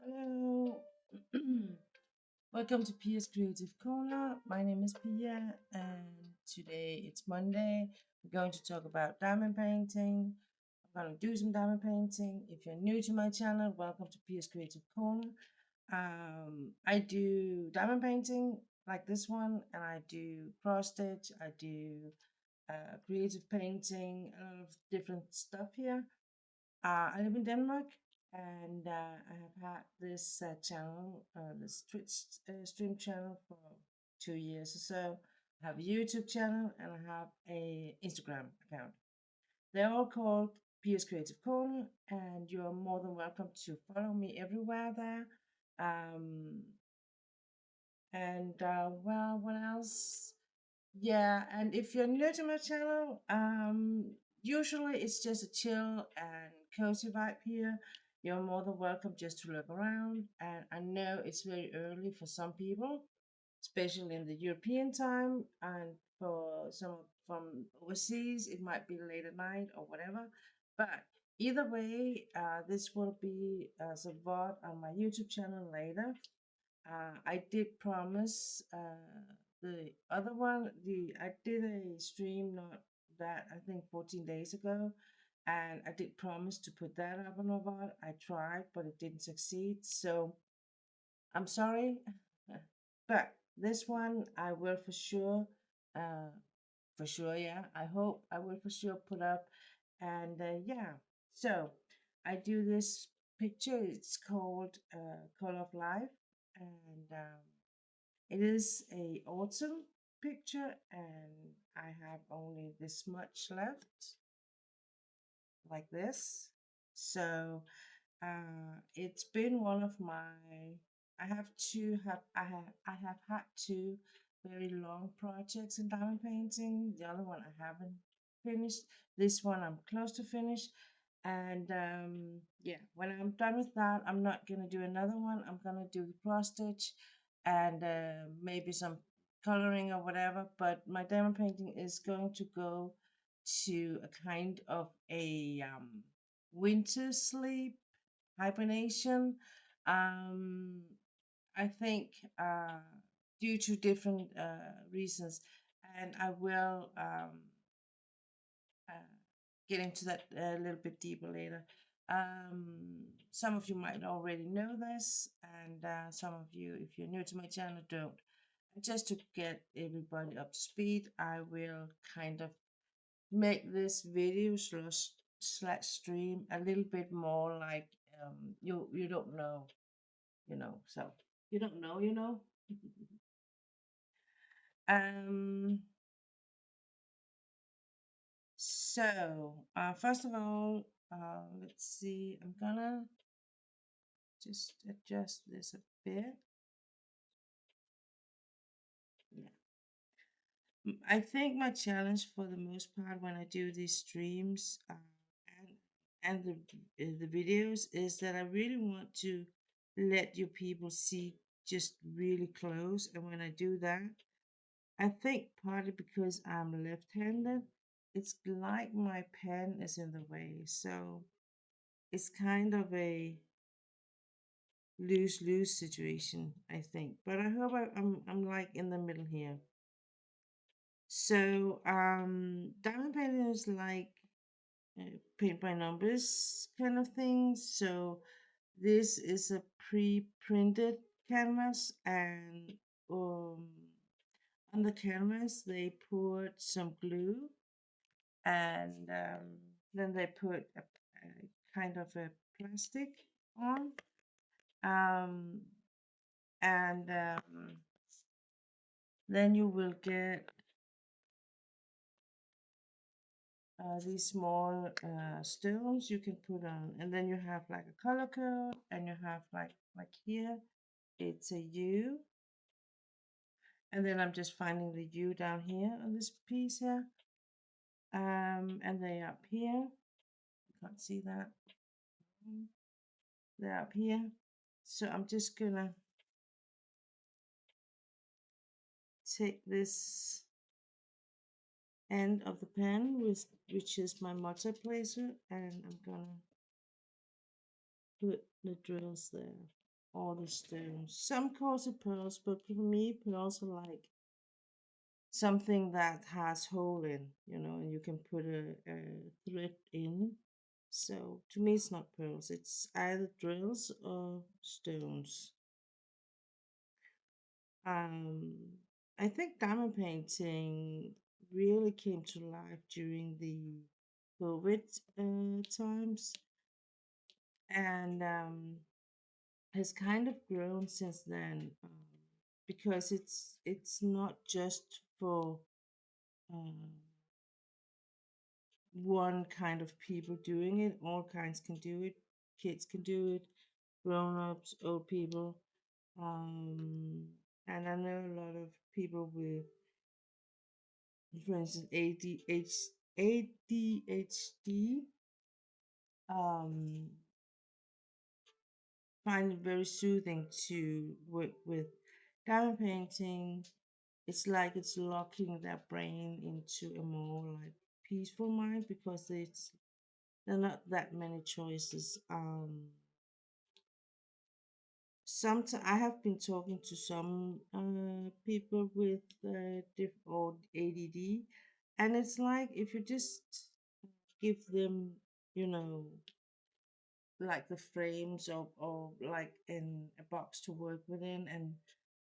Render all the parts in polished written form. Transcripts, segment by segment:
Hello. Welcome to Pia's Creative Corner. My name is Pia, and today it's Monday. We're going to talk about diamond painting. I'm going to do some diamond painting. If you're new to my channel, welcome to Pia's Creative Corner. I do diamond painting like this one, and I do cross stitch. I do creative painting, a lot of different stuff here. I live in Denmark, and I have had this channel, this Twitch stream channel for 2 years or so. I have a YouTube channel and I have a Instagram account. They're all called PS Creative Corner, and you're more than welcome to follow me everywhere there. Um, and well, what else? Yeah, and if you're new to my channel, usually it's just a chill and cozy vibe here. You're more than welcome just to look around. And I know it's very early for some people, especially in the European time, and for some from overseas, it might be late at night or whatever. But either way, this will be as a VOD on my YouTube channel later. I did promise the other one. The I did a stream not that I think 14 days ago, and I did promise to put that up on Ovod. I tried, but it didn't succeed. So I'm sorry, but this one I will for sure. For sure, yeah. I hope I will for sure put up, and yeah. So I do this picture. It's called "Color of Life," and it is a autumn picture, and I have only this much left, like this. So it's been one of my. I have had two very long projects in diamond painting. The other one I haven't finished. This one I'm close to finish. And yeah, when I'm done with that, I'm not gonna do another one. I'm gonna do the cross stitch and maybe some coloring or whatever. But my diamond painting is going to go to a kind of a winter sleep hibernation. Um, I think due to different reasons, and I will uh, get into that a little bit deeper later. Some of you might already know this, and some of you, if you're new to my channel, don't. Just to get everybody up to speed, I will kind of make this video slash stream a little bit more like you don't know, so you don't know. um so first of all, let's see, I'm gonna just adjust this a bit. Yeah. I think my challenge for the most part when I do these streams and the videos is that I really want to let you people see just really close, and when I do that, I think partly because I'm left-handed, it's like my pen is in the way, so it's kind of a lose-lose situation, I think. But I hope I'm like in the middle here. So diamond painting is like paint by numbers kind of thing. So this is a pre-printed canvas, and um, on the canvas they put some glue, and then they put a kind of a plastic on, um, and then you will get these small stones you can put on, and then you have like a color code, and you have like here it's a U, and then I'm just finding the U down here on this piece here, and they up here, you can't see that. They're up here, so I'm just gonna take this end of the pen, which is my multiplacer, and I'm gonna put the drills there. all the stones. Some calls it pearls, but for me, pearls are like something that has hole in, and you can put a thread in. So to me, it's not pearls. It's either drills or stones. Um, I think diamond painting really came to life during the COVID times, and has kind of grown since then, because it's not just for um, one kind of people doing it. All kinds can do it. Kids can do it, grown-ups, old people. Um, and I know a lot of people with, for instance, ADHD, um, find it very soothing to work with diamond painting. It's like it's locking their brain into a more like peaceful mind because there are not that many choices. Sometimes I have been talking to some people with or ADD, and it's like if you just give them, you know, like the frames or like in a box to work within, and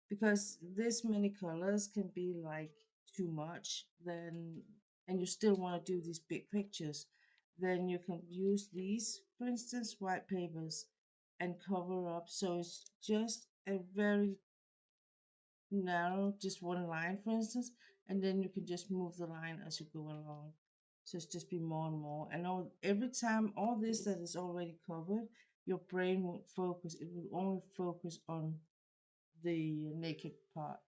because this many colors can be like too much, then and you still want to do these big pictures, then you can use these, for instance, white papers, and cover up so it's just a very narrow, just one line, for instance, and then you can just move the line as you go along. So it's just be more and more. And every time all this that is already covered, your brain won't focus. It will only focus on the naked part.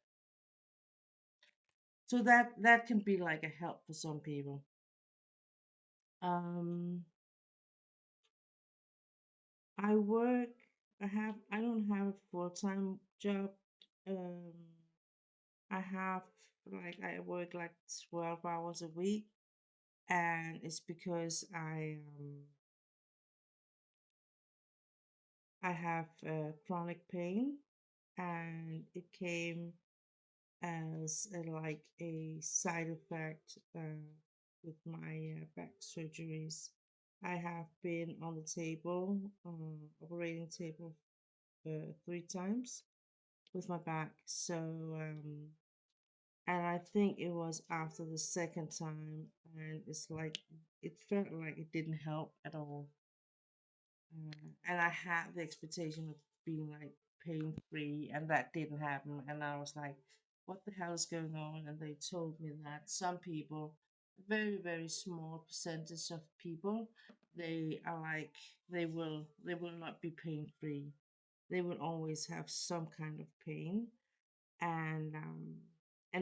So that can be like a help for some people. Um, I work. I don't have a full time job. Um, I have I work like 12 hours a week, and it's because I have chronic pain, and it came as like a side effect with my back surgeries. I have been on the table, operating table, 3 times with my back. So, and I think it was after the second time, and it's like it felt like it didn't help at all. And I had the expectation of being like pain free, and that didn't happen. And I was like, what the hell is going on? And they told me that some people, a very, very small percentage of people, they are like, they will not be pain free. They will always have some kind of pain. And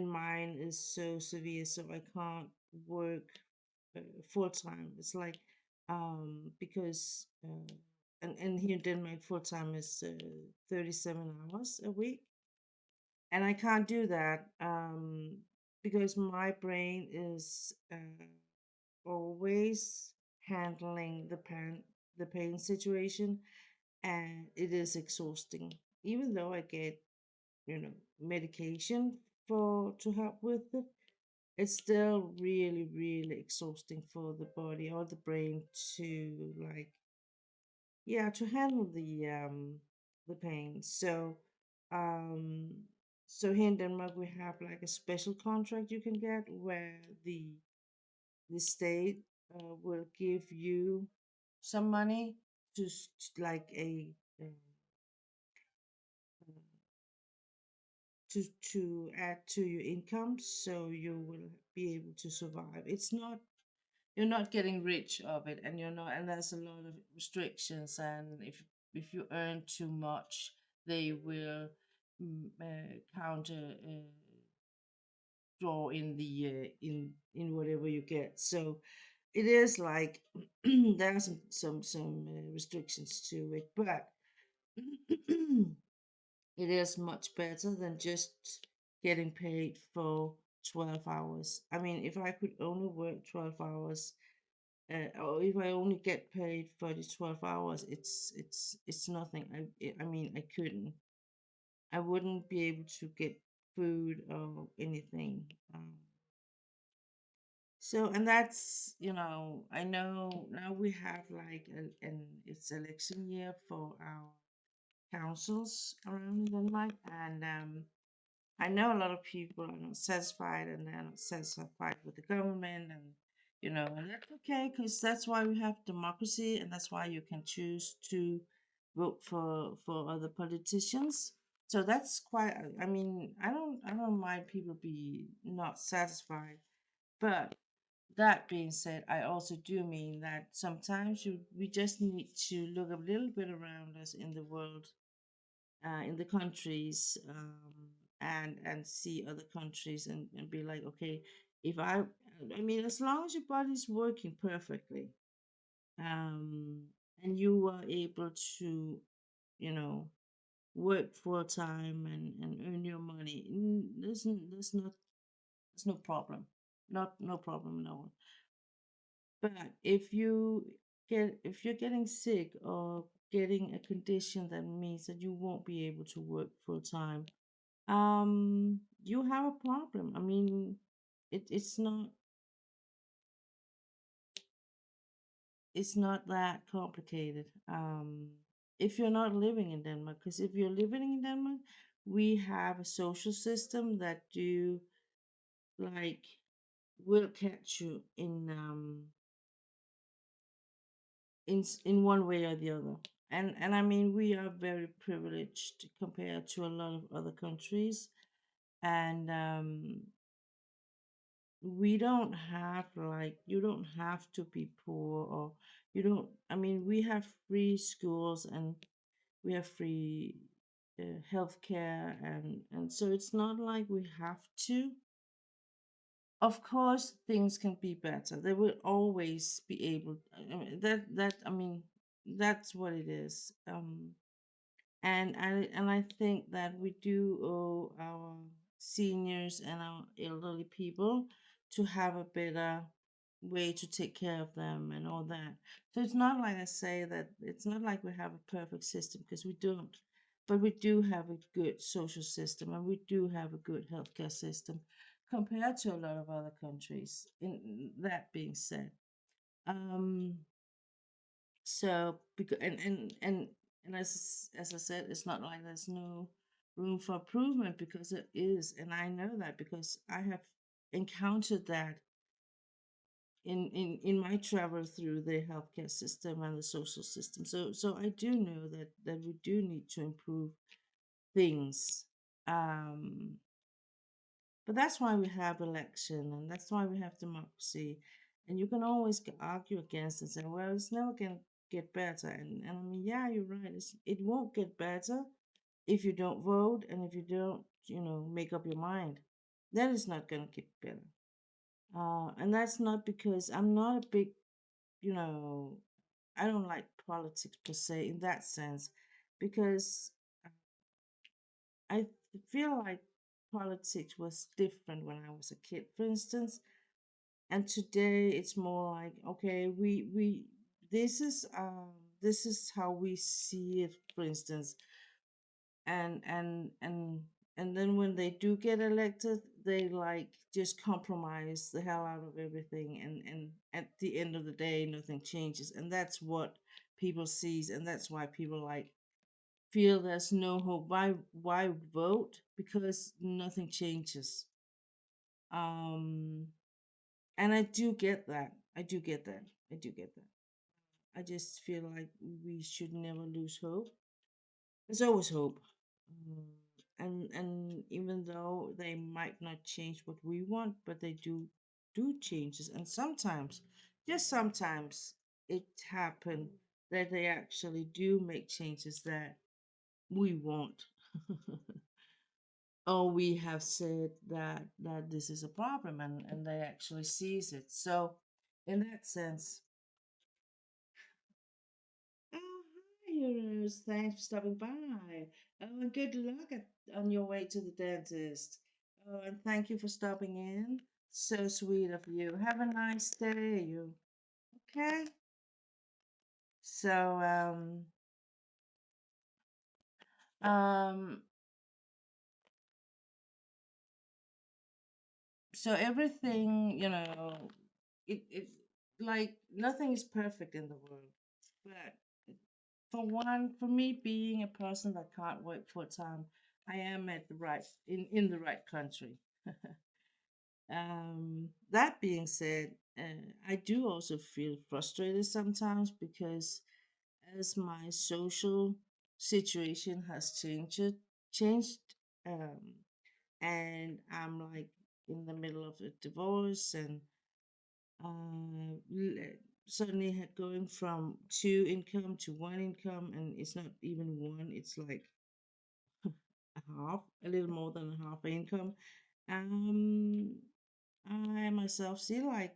mine is so severe, so I can't work full time. It's like because and here in Denmark full time is 37 hours a week, and I can't do that because my brain is always handling the pain situation, and it is exhausting. Even though I get medication for to help with it, it's still really, really exhausting for the body or the brain to like, yeah, to handle the pain. Um so here in Denmark we have like a special contract you can get where the state will give you some money to like uh, to add to your income so you will be able to survive. It's not, you're not getting rich of it, and you're not, and there's a lot of restrictions, and if you earn too much they will counter draw in the in whatever you get. So it is like there are some restrictions to it, but it is much better than just getting paid for 12 hours. I mean, if I could only work 12 hours, or if I only get paid for the 12 hours, it's nothing. I mean, I couldn't. I wouldn't be able to get food or anything. So, and that's, I know now we have like an it's election year for our councils around Denmark, and I know a lot of people are not satisfied and they're not satisfied with the government, and that's okay because that's why we have democracy, and that's why you can choose to vote for other politicians. So that's quite. I mean, I don't mind people be not satisfied, but that being said, I also do mean that sometimes we just need to look a little bit around us in the world, in the countries, and see other countries, and be like, okay, if I mean, as long as your body's working perfectly, um, and you are able to, you know, work full time and earn your money, there's no problem, not no problem, no. But if you're getting sick or getting a condition that means that you won't be able to work full time, you have a problem. I mean, it's not that complicated. If you're not living in Denmark, because if you're living in Denmark, we have a social system that do like will catch you in one way or the other. And I mean, we are very privileged compared to a lot of other countries, and we don't have like you don't have to be poor, or you don't. I mean, we have free schools and we have free healthcare, and so it's not like we have to. Of course, things can be better. They will always be able. I mean, that's what it is. And I think that we do owe our seniors and our elderly people to have a better way to take care of them and all that. So it's not like I say that it's not like we have a perfect system, because we don't. But we do have a good social system, and we do have a good healthcare system compared to a lot of other countries. In that being said, um, so because and as I said, it's not like there's no room for improvement, because it is, and I know that because I have encountered that in my travel through the healthcare system and the social system. So I do know that we do need to improve things. Um, but that's why we have election, and that's why we have democracy. And you can always argue against it and say, well, it's never going to get better. And I mean, yeah, you're right. It won't get better if you don't vote and if you don't, make up your mind. Then it's not going to get better. And that's not because I'm not a big, you know, I don't like politics per se in that sense, because I feel like politics was different when I was a kid, for instance, and today it's more like, okay, we this is how we see it, for instance, and and and and then when they do get elected, they like just compromise the hell out of everything, and at the end of the day, nothing changes, and that's what people sees, and that's why people like feel there's no hope. Why vote? Because nothing changes. Um, and I do get that. I do get that. I do get that. I just feel like we should never lose hope. There's always hope. Mm, and even though they might not change what we want, but they do changes. And sometimes, just sometimes, it happen that they actually do make changes that we want. Or we have said that this is a problem, and they actually sees it. So in that sense, oh, hi heroes, thanks for stopping by. Oh, and good luck on your way to the dentist. Oh, and thank you for stopping in. So sweet of you. Have a nice day, you. So um so everything, it like nothing is perfect in the world. But for me being a person that can't work full time, I am at the right in the right country. That being said, I do also feel frustrated sometimes because as my social situation has changed, um, and I'm like in the middle of a divorce, and suddenly going from two income to one income, and it's not even one; it's like a little more than a half income. Um, I myself see like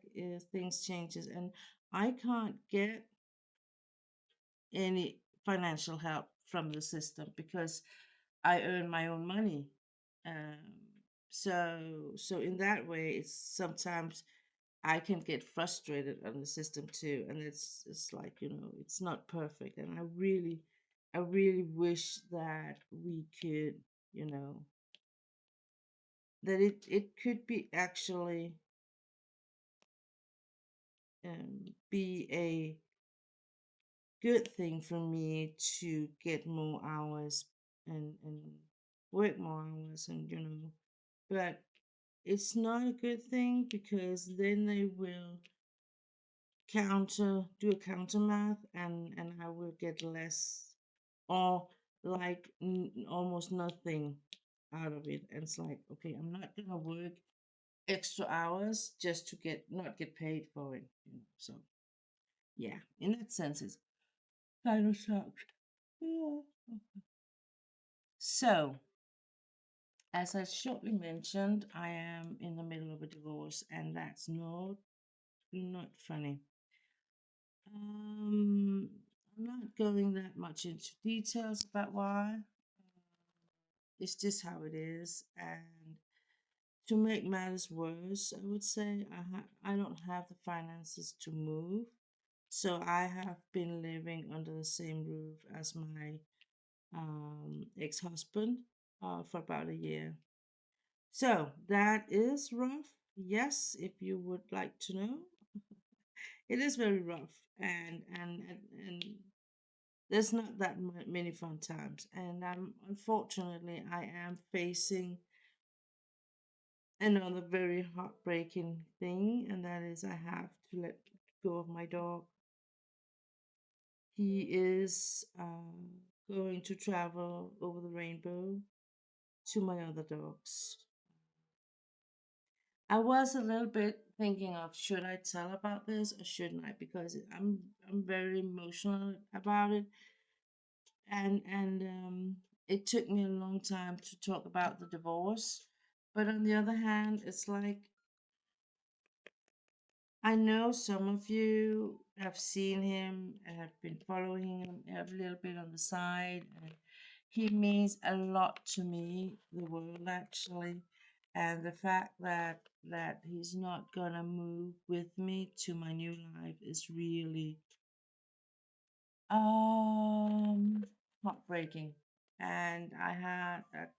things changes, and I can't get any financial help from the system because I earn my own money. Um, so in that way, it's sometimes I can get frustrated on the system too, and it's like it's not perfect, and I really wish that we could you know that it could be actually be a good thing for me to get more hours and work more hours and but it's not a good thing because then they will do a counter math and I will get less or like almost nothing out of it. And it's like, okay, I'm not gonna work extra hours just to get not get paid for it. So yeah, in that sense, it's kind of sucks. Yeah. So, as I shortly mentioned, I am in the middle of a divorce, and that's not funny. Um, I'm not going that much into details about why. It's just how it is, and to make matters worse, I would say I don't have the finances to move, so I have been living under the same roof as my ex-husband for about a year. So that is rough. Yes, if you would like to know, it is very rough, and there's not that many fun times. And unfortunately I am facing another very heartbreaking thing, and that is I have to let go of my dog. He is going to travel over the rainbow to my other dogs. I was a little bit thinking of should I tell about this or shouldn't I because I'm very emotional about it, and it took me a long time to talk about the divorce. But on the other hand, it's like I know some of you have seen him and have been following him a little bit on the side, and he means a lot to me, the world actually, and the fact that he's not gonna move with me to my new life is really um heartbreaking. And I had that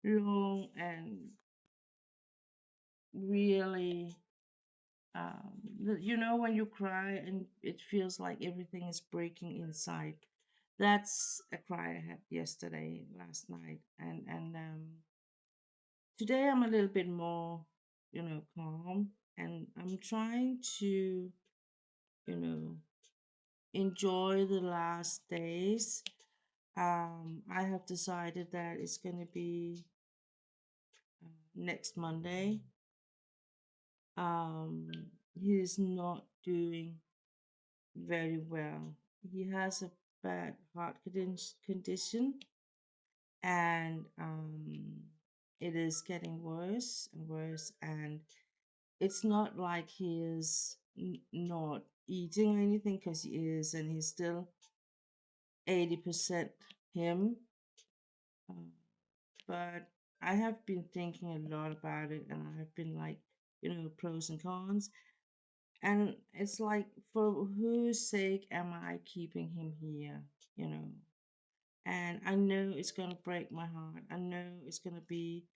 long and really when you cry and it feels like everything is breaking inside. That's a cry I had yesterday, last night, and today I'm a little bit more, calm, and I'm trying to, you know, enjoy the last days. I have decided that it's going to be next Monday. Um, he's not doing very well. He has a bad heart condition, and it is getting worse and worse. And it's not like he is not eating or anything because he is, and he's still 80% him. Uh, but I have been thinking a lot about it, and I have been like, pros and cons. And it's like, for whose sake am I keeping him here? You know, and I know it's gonna break my heart. I know it's gonna be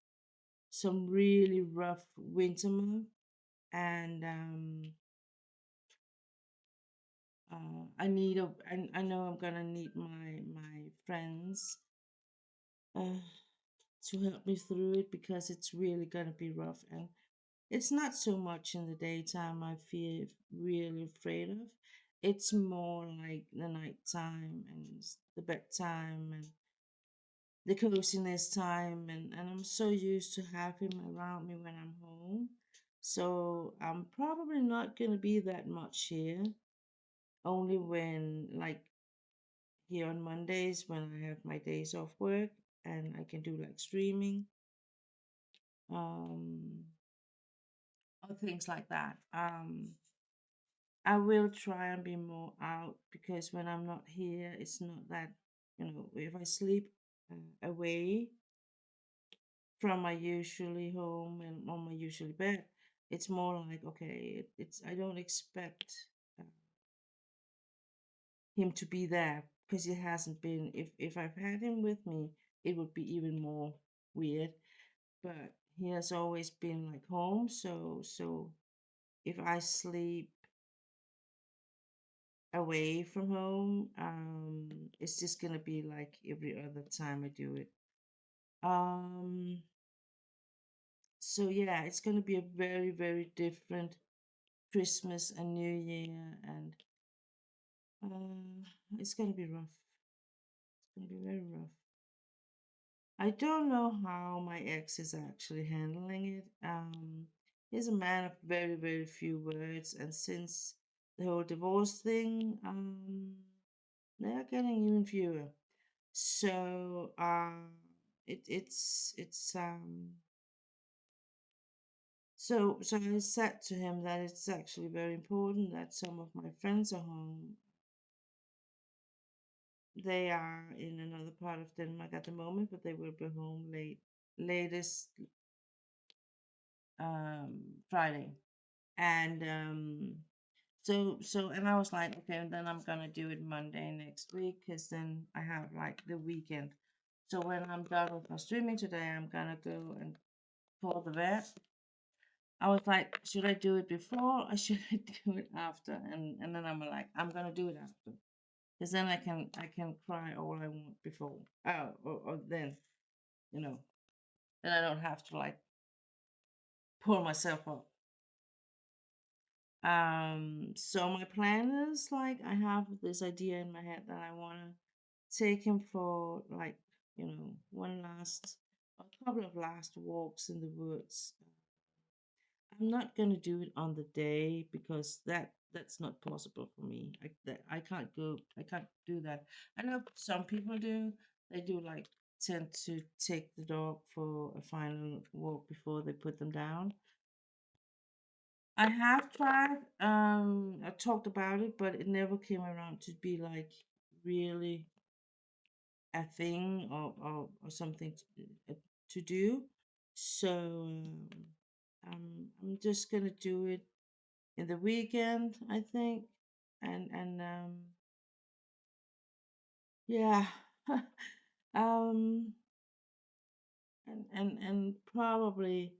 some really rough winter month, and I know I'm gonna need my friends uh, to help me through it, because it's really gonna be rough. And it's not so much in the daytime I feel really afraid of. It's more like the nighttime and the bedtime and the coziness time, and I'm so used to have him around me when I'm home. So I'm probably not gonna be that much here. Only when, like, here on Mondays, when I have my days off work and I can do like streaming, um, or things like that. I will try and be more out, because when I'm not here, it's not that, if I sleep away from my usually home and on my usually bed, it's more like, okay, it's I don't expect uh, him to be there, because it hasn't been. If I've had him with me, it would be even more weird. But he has always been like home, so if I sleep away from home, it's just gonna be like every other time I do it. Um, so yeah, it's gonna be a very, very different Christmas and New Year, and it's gonna be rough. It's gonna be very rough. I don't know how my ex is actually handling it. He's a man of very, very few words, and since the whole divorce thing, they're getting even fewer. So so I said to him that it's actually very important that some of my friends are home. They are in another part of Denmark at the moment, but they will be home latest Friday. And and I was like, okay, and then I'm gonna do it Monday next week, because then I have like the weekend. So when I'm done with my streaming today, I'm gonna go and call the vet. I was like, should I do it before or should I do it after? And then I'm like, I'm gonna do it after, because then I can cry all I want before. Or then, you know, then I don't have to like pull myself up. So my plan is, like, I have this idea in my head that I wanna take him for, like, one last, a couple of last walks in the woods. I'm not gonna do it on the day, because that's not possible for me. I can't go. I can't do that. I know some people do. They do, like, tend to take the dog for a final walk before they put them down. I have tried. I talked about it, but it never came around to be like really a thing, or something to do. So I'm just gonna do it in the weekend, I think, and yeah, um, and probably,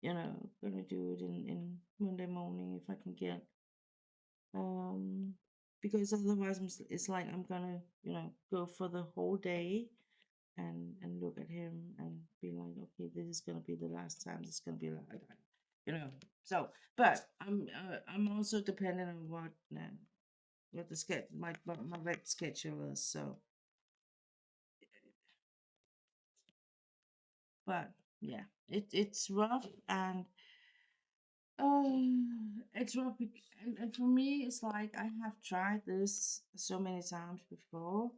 gonna do it in Monday morning if I can get, um, because otherwise it's like I'm gonna, go for the whole day and look at him and be like, okay, this is gonna be the last time. This is gonna be like, you know. So, but I'm also dependent on what the my vet schedule is. So, but yeah, it's rough, and it's rough, and for me, it's like I have tried this so many times before,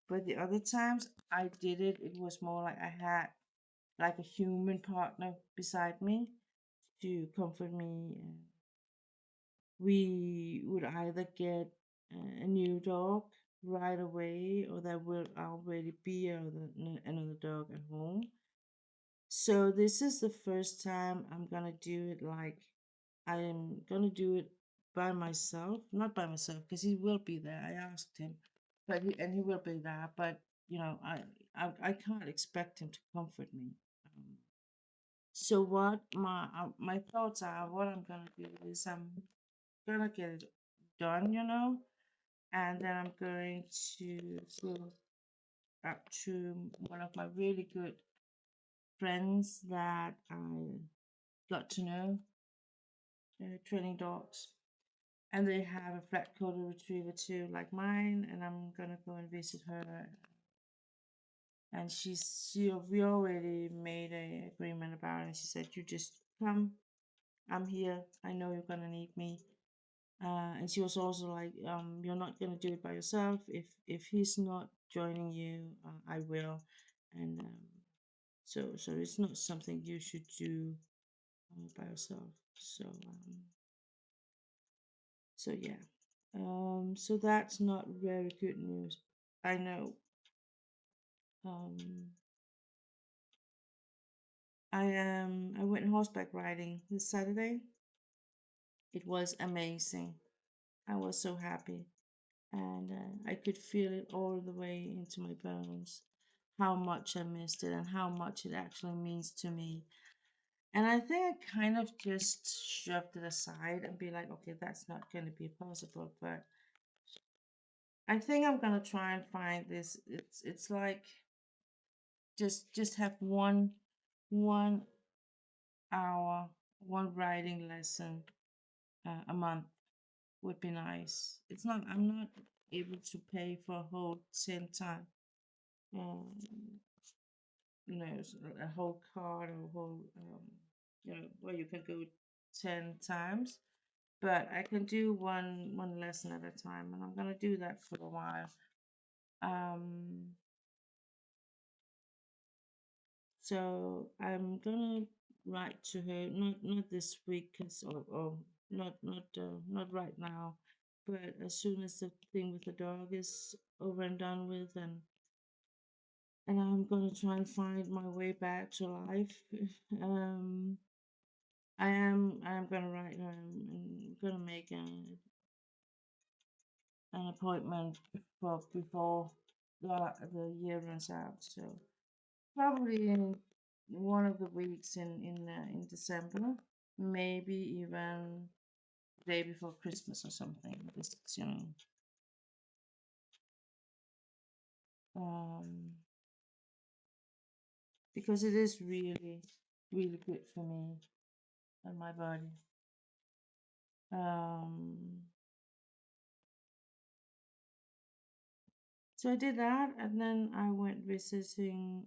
but the other times I did it, it was more like I had like a human partner beside me to comfort me. And we would either get a new dog right away, or there will already be another dog at home. So this is the first time I'm gonna do it, like, I am gonna do it by myself, not by myself, because he will be there. I asked him, but he will be there. But I can't expect him to comfort me. Um, so what my thoughts are, what I'm gonna do is I'm gonna get it done, and then I'm going to go up to one of my really good friends that I got to know, training dogs, and they have a flat coated retriever too, like mine, and I'm gonna go and visit her. And we already made a agreement about it. And she said, "You just come. I'm here. I know you're gonna need me." And she was also like, "You're not gonna do it by yourself. If he's not joining you, I will." And so it's not something you should do by yourself. So yeah. So that's not very good news. I know. Um, I went horseback riding this Saturday. It was amazing. I was so happy, and I could feel it all the way into my bones. How much I missed it, and how much it actually means to me. And I think I kind of just shoved it aside and be like, okay, that's not going to be possible. But I think I'm gonna try and find this. It's like just have one hour, one writing lesson a month would be nice. It's not. I'm not able to pay for a whole 10 time. Um, a whole card or a whole where you can go 10 times. But I can do one lesson at a time, and I'm gonna do that for a while. Um, So I'm gonna write to her, not this week, or not right now, but as soon as the thing with the dog is over and done with, and I'm gonna try and find my way back to life. um, I am gonna write her and gonna make an appointment for before the year runs out. So probably in one of the weeks in December, maybe even day before Christmas or something. Just um, because it is really, really good for me and my body. Um, so I did that, and then I went visiting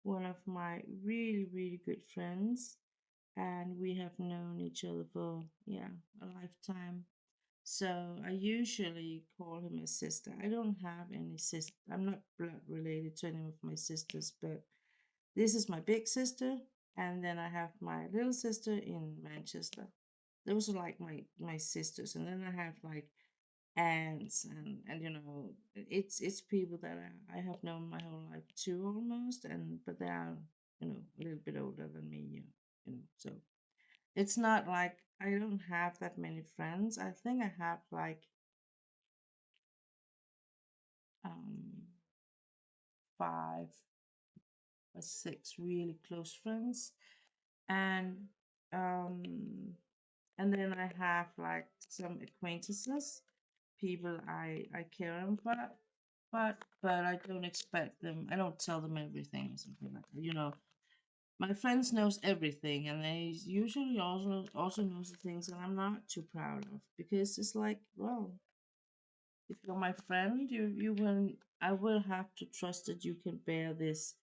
one of my really, really good friends, and we have known each other for a lifetime. So I usually call him a sister. I don't have any sister. I'm not blood related to any of my sisters, but this is my big sister, and then I have my little sister in Manchester. Those are like my sisters, and then I have like aunts and it's people that I have known my whole life too almost, and but they are a little bit older than me, so it's not like I don't have that many friends. I think I have like um, 5 or 6 really close friends, and um, and then I have like some acquaintances, people I care about, but I don't expect them. I don't tell them everything or something like that. My friends knows everything, and they usually also knows the things that I'm not too proud of, because it's like, well, if you're my friend, you will I will have to trust that you can bear this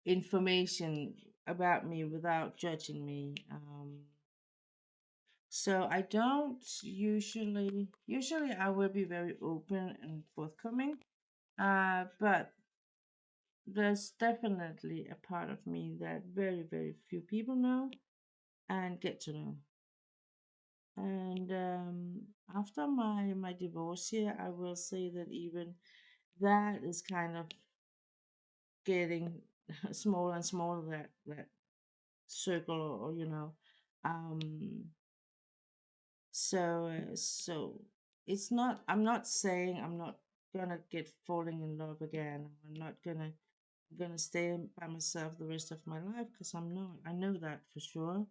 information about me without judging me. So I don't usually I will be very open and forthcoming. But there's definitely a part of me that very, very few people know and get to know. And after my divorce here, I will say that even that is kind of getting smaller and smaller, that circle, or um So it's not. I'm not saying I'm not gonna get falling in love again. I'm gonna stay by myself the rest of my life because I'm not. I know that for sure.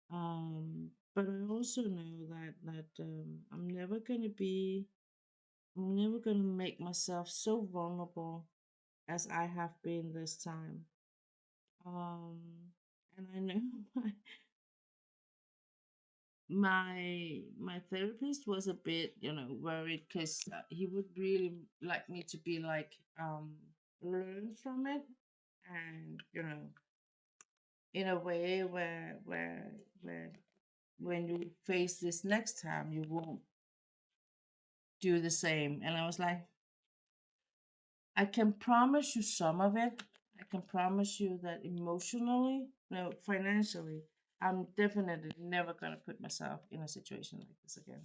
But I also know that I'm never gonna make myself so vulnerable as I have been this time. Um, and I know my therapist was a bit, worried because he would really like me to be like, learn from it, and in a way where when you face this next time, you won't do the same. And I was like, I can promise you some of it. I can promise you that emotionally, no, financially, I'm definitely never going to put myself in a situation like this again.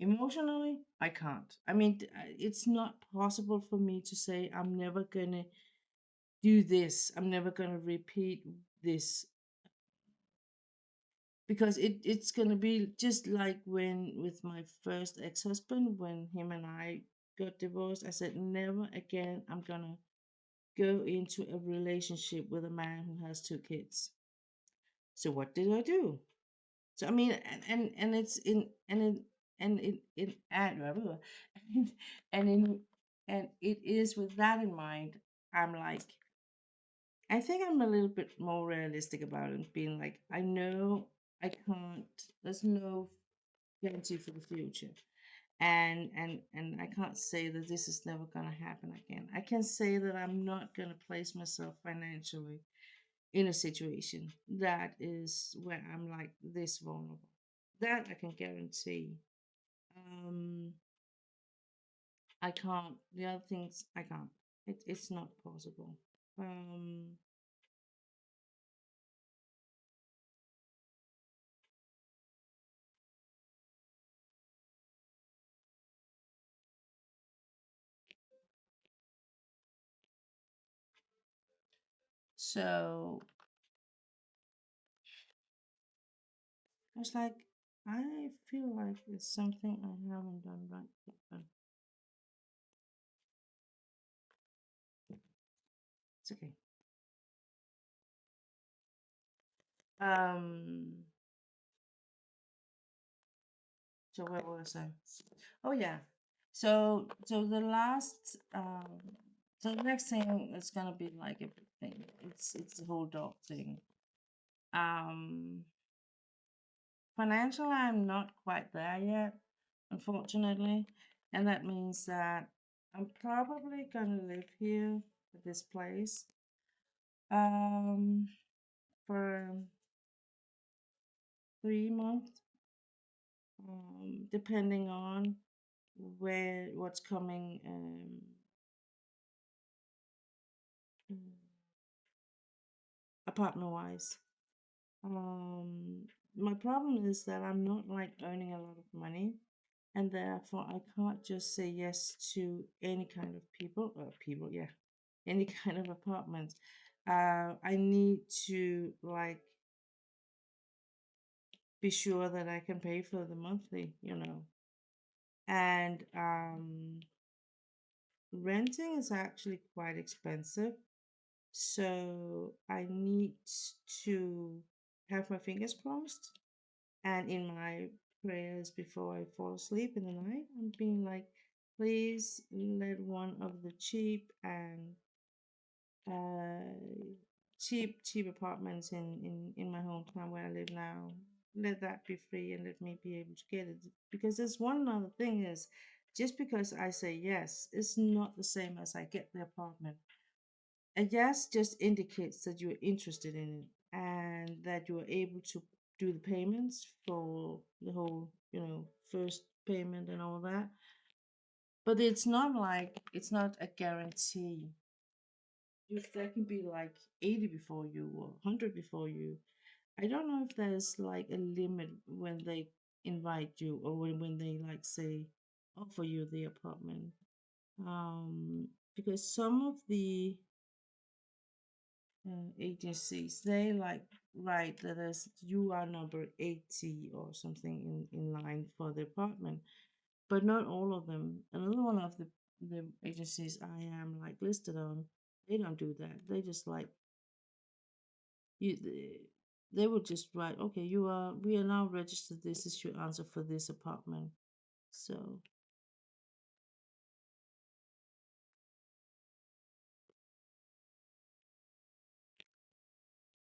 Emotionally, I can't. I mean, it's not possible for me to say I'm never going to do this. I'm never going to repeat this because it's going to be just like when with my first ex-husband, when him and I got divorced. I said never again I'm going to go into a relationship with a man who has two kids. So what did I do? So I mean, and it's in and it and in and it is with that in mind. I'm like, I think I'm a little bit more realistic about it, being like, I know I can't. There's no guarantee for the future, and I can't say that this is never gonna happen again. I can say that I'm not gonna place myself financially in a situation that is where I'm like this vulnerable. That I can guarantee. Um, I can't. The other things I can't. It's not possible. Um, so I was like, I feel like it's something I haven't done right. But it's okay. Um, so where was I? Oh yeah. So the next thing is gonna be like a big thing. It's the whole dog thing. Um, Financially, I'm not quite there yet, unfortunately, and that means that I'm probably gonna live here at this place um for 3 months, depending on where what's coming apartment wise. Um, my problem is that I'm not like earning a lot of money, and therefore I can't just say yes to any kind of people, yeah, any kind of apartment. I need to like be sure that I can pay for the monthly. And renting is actually quite expensive, so I need to have my fingers crossed. And in my prayers before I fall asleep in the night, I'm being like, please let one of the uh, cheap apartments in my hometown where I live now, let that be free and let me be able to get it. Because there's one other thing is, just because I say yes, it's not the same as I get the apartment. A yes just indicates that you're interested in it and that you are able to do the payments for the whole, first payment and all that. But it's not a guarantee. If there can be like 80 before you or 100 before you. I don't know if there's like a limit when they invite you or when they like say offer you the apartment. Because some of the agencies, they like write that as you are number 80 or something in line for the apartment, but not all of them. Another one of the agencies I am like listed on, they don't do that. They just like you. They would just write, okay, we are now registered. This is your answer for this apartment. So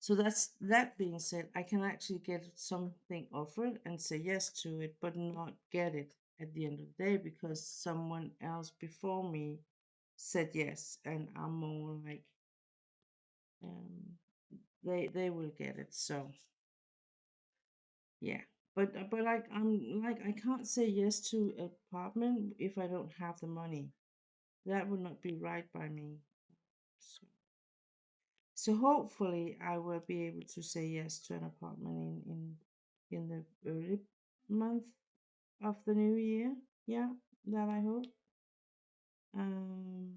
So that's that being said, I can actually get something offered and say yes to it, but not get it at the end of the day because someone else before me said yes, and I'm more like um, they will get it. So yeah, but like I'm like I can't say yes to an apartment if I don't have the money. That would not be right by me. So, so hopefully I will be able to say yes to an apartment in the early month of the new year. Yeah, that I hope. Um,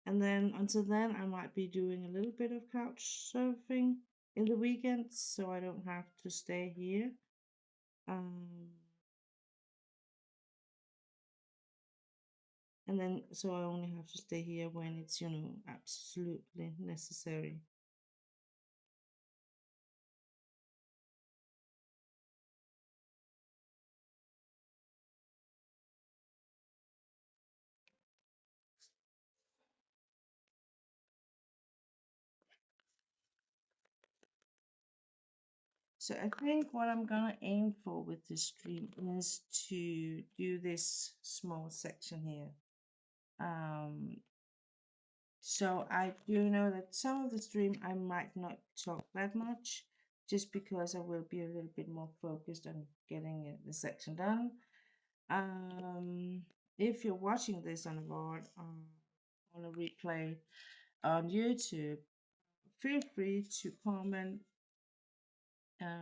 and then until then, I might be doing a little bit of couch surfing in the weekends, so I don't have to stay here. Um, and then so I only have to stay here when it's absolutely necessary. So I think what I'm gonna aim for with this stream is to do this small section here. So I do know that some of the stream I might not talk that much, just because I will be a little bit more focused on getting the section done. Um, if you're watching this on a VOD, on a replay on YouTube, feel free to comment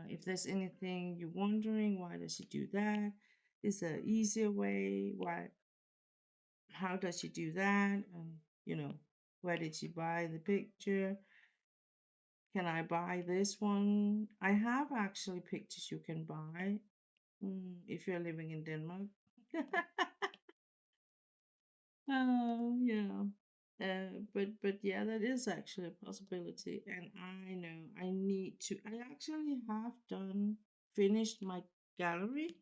if there's anything you're wondering. Why does she do that? Is there an easier way? Why? How does she do that? And where did she buy the picture? Can I buy this one? I have actually pictures you can buy if you're living in Denmark. Oh yeah. But yeah, that is actually a possibility, and I know I need to. I actually have done finished my gallery,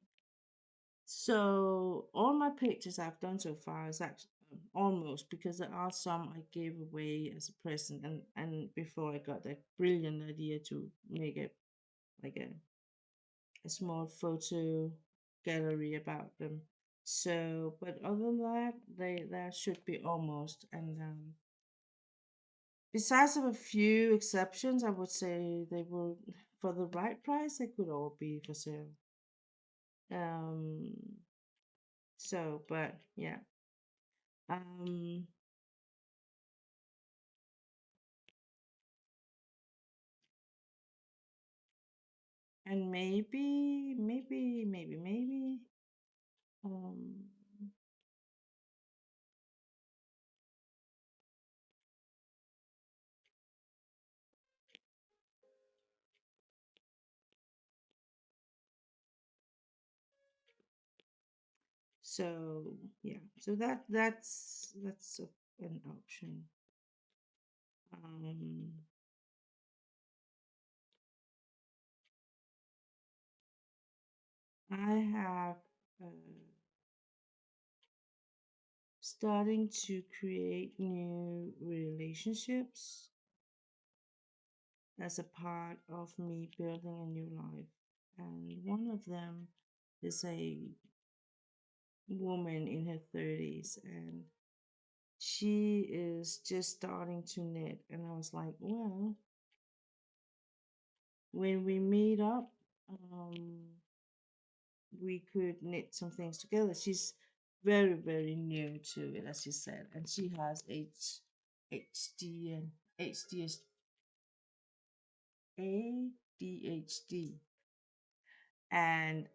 so all my pictures I've done so far is actually almost, because there are some I gave away as a present, and before I got that brilliant idea to make it like a small photo gallery about them. So, but other than that, there should be almost. And besides of a few exceptions, I would say they will, for the right price, they could all be for sale. Um, so, but yeah. Um, and maybe. Um, so yeah, so an option. Um, I have uh, starting to create new relationships as a part of me building a new life. And one of them is a woman in her 30s, and she is just starting to knit. And I was like, well, when we meet up, we could knit some things together. She's very, very new to it, as she said, and she has HD and ADHD, and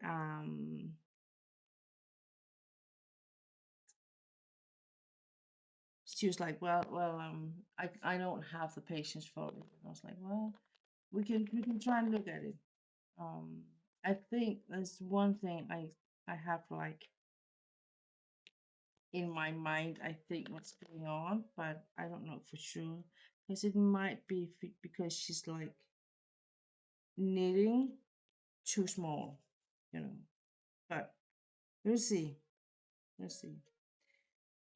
she was like, I don't have the patience for it. And I was like, well, we can try and look at it. Um, I think there's one thing I have like in my mind. I think what's going on, but I don't know for sure because it might be because she's like knitting too small, you know. But we'll see. We'll see.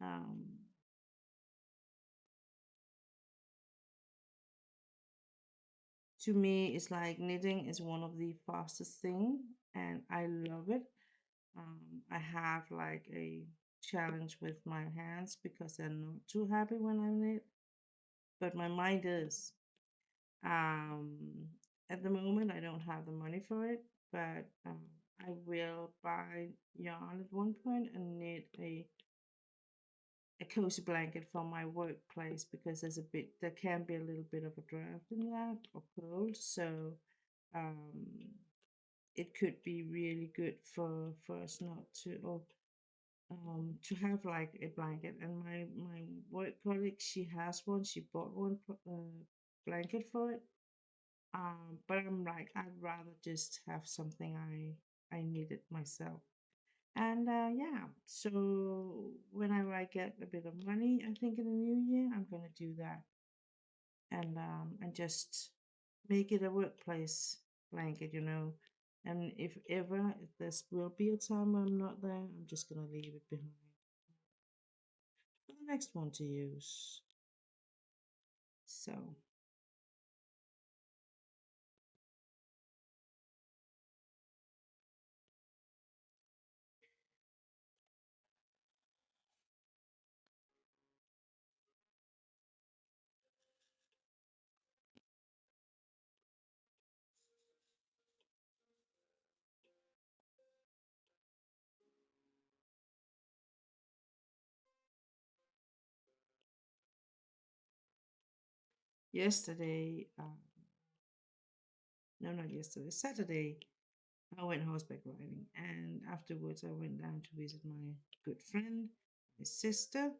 Um, to me, it's like knitting is one of the fastest thing, and I love it. I have like a challenge with my hands because they're not too happy when I knit, but my mind is. Um, at the moment, I don't have the money for it, but I will buy yarn at one point and knit a cozy blanket for my workplace because there can be a little bit of a draft in that or cold, so um, it could be really good for us not to or to have like a blanket. And my work colleague, she has one. She bought one blanket for it. But I'm like, I'd rather just have something I needed myself. And yeah, so whenever I get a bit of money, I think in the new year, I'm gonna do that and just make it a workplace blanket, you know. And if ever if this will be a time where I'm not there, I'm just gonna leave it behind for the next one to use. So yesterday, no, not yesterday, Saturday, I went horseback riding, and afterwards I went down to visit my good friend, my sister,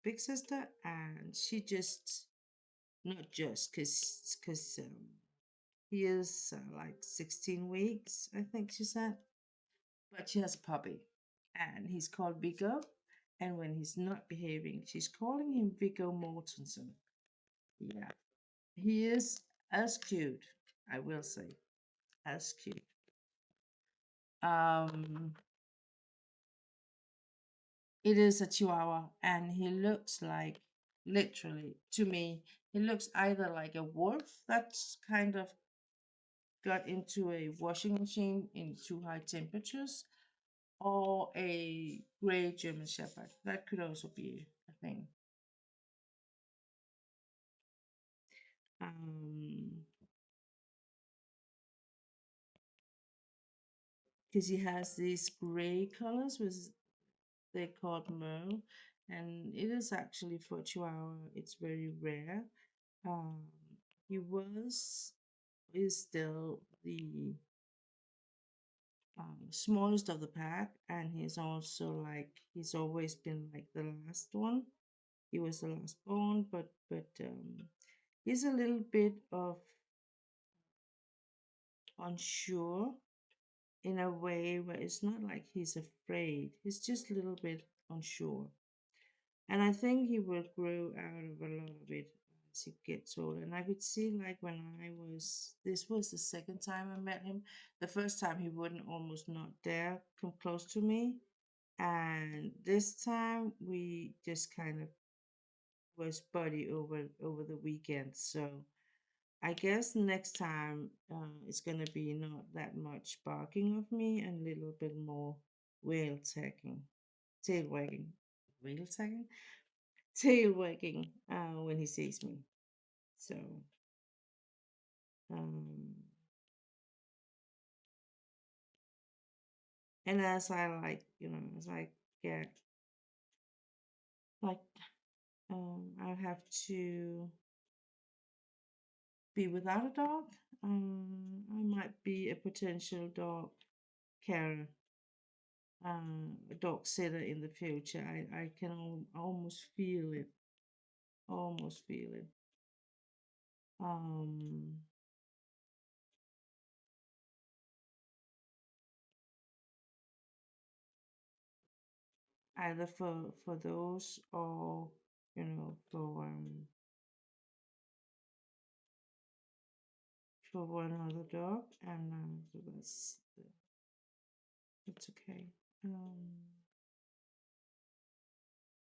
big sister, and she just not just because he is like 16 weeks, I think she said, but she has a puppy, and he's called Viggo, and when he's not behaving, she's calling him Viggo Mortensen. Yeah, he is as cute, I will say, as cute. Um, It is a chihuahua, and he looks like, literally, to me, he looks either like a wolf that's kind of got into a washing machine in too high temperatures, or a gray German Shepherd. That could also be a thing. Um, because he has these gray colors, which they're called merle, and it is actually for a chihuahua. It's very rare. Um, he was is still the smallest of the pack, and he's also like he's always been like the last one. He was the last born, but he's a little bit of unsure in a way where it's not like he's afraid. He's just a little bit unsure, and I think he will grow out of a lot of it as he gets older. And I could see like when this was the second time I met him. The first time he wouldn't almost not dare come close to me. And this time we just kind of was buddy over the weekend. So I guess next time it's gonna be not that much barking of me and a little bit more whale tagging, tail wagging, whale tagging, tail wagging when he sees me. So um, and as I like, as I get like I have to be without a dog, I might be a potential dog carer, a dog sitter in the future. I can almost feel it. almost feel it. Um, Either for those or for one other dog, and so that's okay.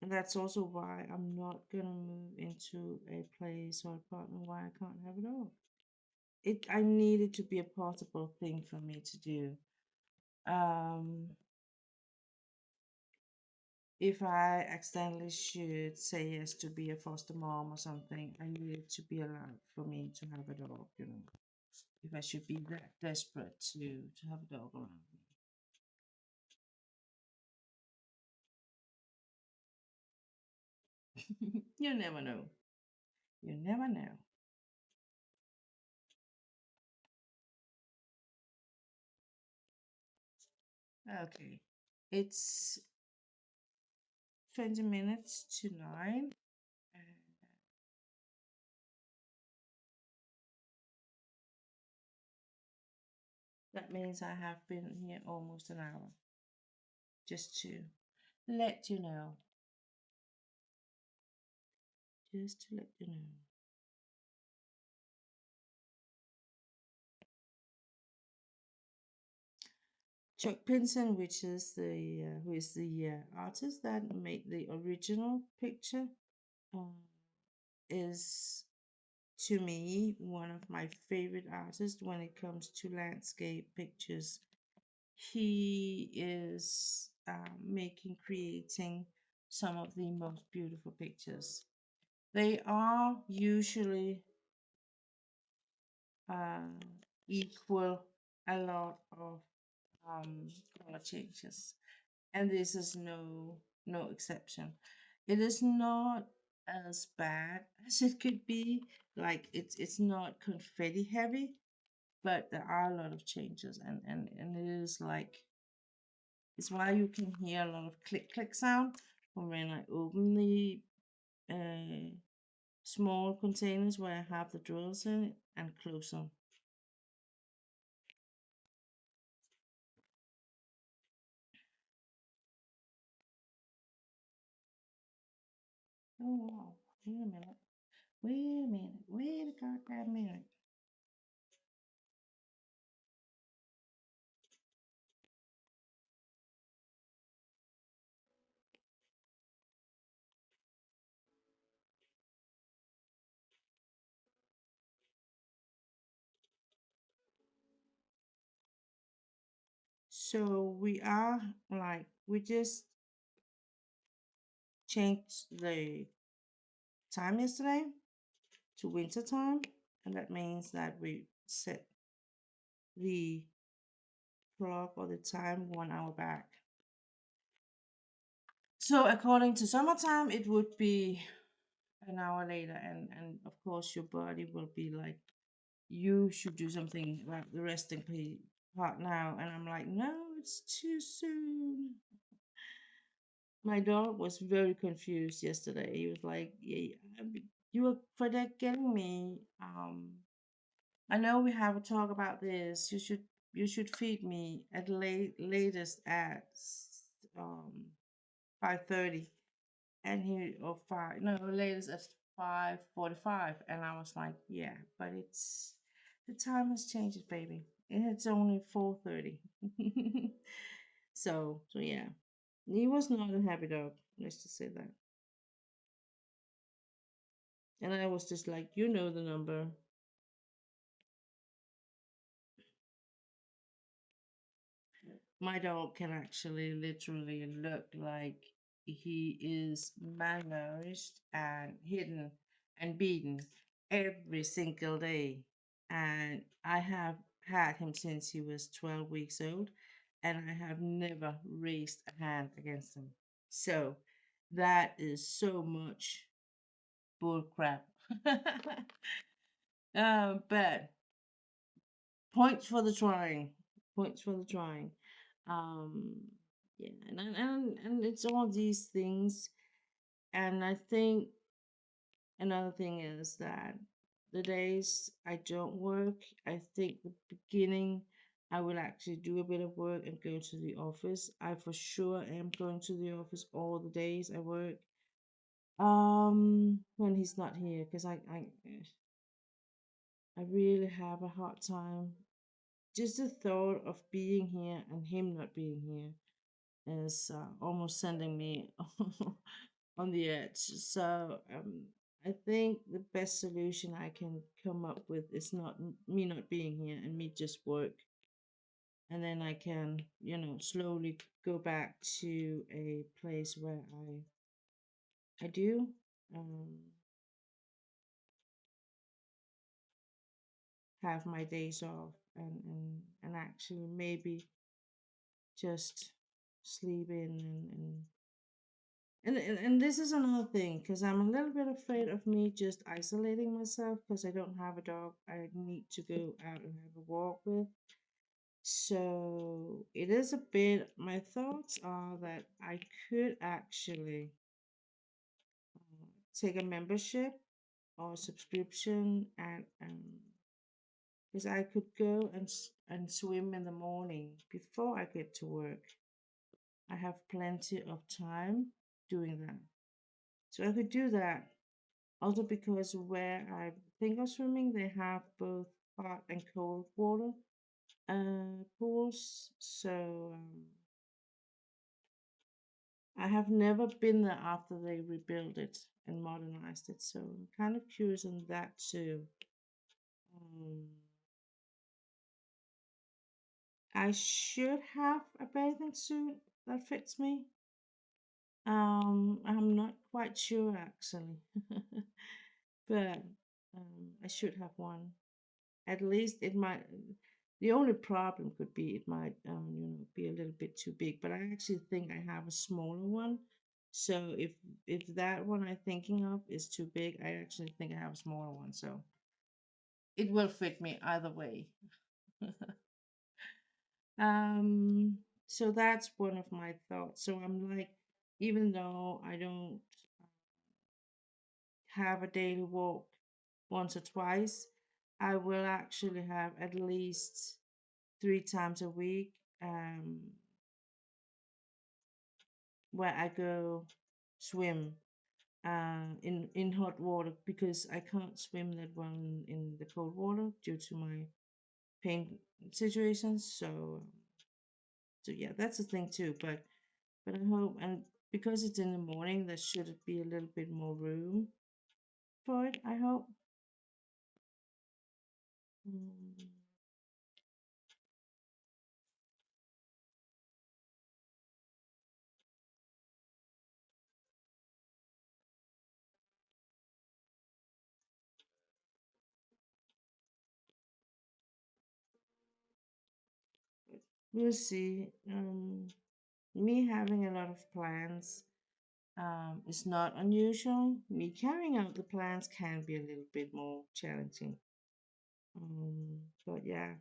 And that's also why I'm not gonna move into a place or apartment where I can't have a dog. I need it to be a possible thing for me to do. Um, if I accidentally should say yes to be a foster mom or something, I need it to be allowed for me to have a dog, if I should be that desperate to have a dog around me. You never know. You never know. Okay. It's 20 minutes to 9. And that means I have been here almost an hour. Just to let you know. Just to let you know. Chuck Pinson, which is the who is the artist that made the original picture, um, is to me one of my favorite artists when it comes to landscape pictures. He is creating some of the most beautiful pictures. They are usually uh, equal a lot of color changes, and this is no exception. It is not as bad as it could be. Like it's not confetti heavy, but there are a lot of changes, and it is like it's why you can hear a lot of click click sound from when I open the uh, small containers where I have the drills in it and close them. Oh wow! Wait a minute! Wait a minute! Wait a goddamn minute! So we just changed the time yesterday to winter time, and that means that we set the clock or the time 1 hour back. So according to summertime, it would be an hour later, and of course your body will be like, you should do something about the part now, and I'm like, no, it's too soon. My dog was very confused yesterday. He was like, yeah, you were forgetting me. I know we have a talk about this. You should feed me at latest at um 5:30, and he or five no latest at 5:45, and I was like, yeah, but it's the time has changed, baby. It's only 4:30. So yeah, he was not a happy dog. Let's just say that. And I was just like, the number. My dog can actually literally look like he is malnourished and hidden and beaten every single day. And I have had him since he was 12 weeks old, and I have never raised a hand against him. So that is so much bull crap. But points for the trying. Points for the trying. Um, yeah, and it's all these things, and I think Another thing is that the days I don't work, I think the beginning I will actually do a bit of work and go to the office. I for sure am going to the office all the days I work. When he's not here, because I really have a hard time. Just the thought of being here and him not being here is almost sending me on the edge. So I think the best solution I can come up with is not me not being here and me just work, and then I can slowly go back to a place where I do um, have my days off and actually maybe just sleep in and this is another thing because I'm a little bit afraid of me just isolating myself because I don't have a dog I need to go out and have a walk with. So it is a bit, my thoughts are that I could actually take a membership or subscription and because I could go and swim in the morning before I get to work. I have plenty of time doing that. So I could do that. Also because where I think of swimming, they have both hot and cold water pools. So I have never been there after they rebuilt it and modernized it. So I'm kind of curious on that too. Um, I should have a bathing suit that fits me. I'm not quite sure actually, but I should have one. At least it might. The only problem could be it might, be a little bit too big. But I actually think I have a smaller one. So if that one I'm thinking of is too big, I actually think I have a smaller one. So it will fit me either way. um. So that's one of my thoughts. So I'm like, even though I don't have a daily walk once or twice, I will actually have at least 3 times a week where I go swim in hot water because I can't swim that well in the cold water due to my pain situations. So yeah, that's the thing too. But I hope and because it's in the morning, there should be a little bit more room for it. I hope. Mm, we'll see. Me having a lot of plans is not unusual. Me carrying out the plans can be a little bit more challenging. But yeah,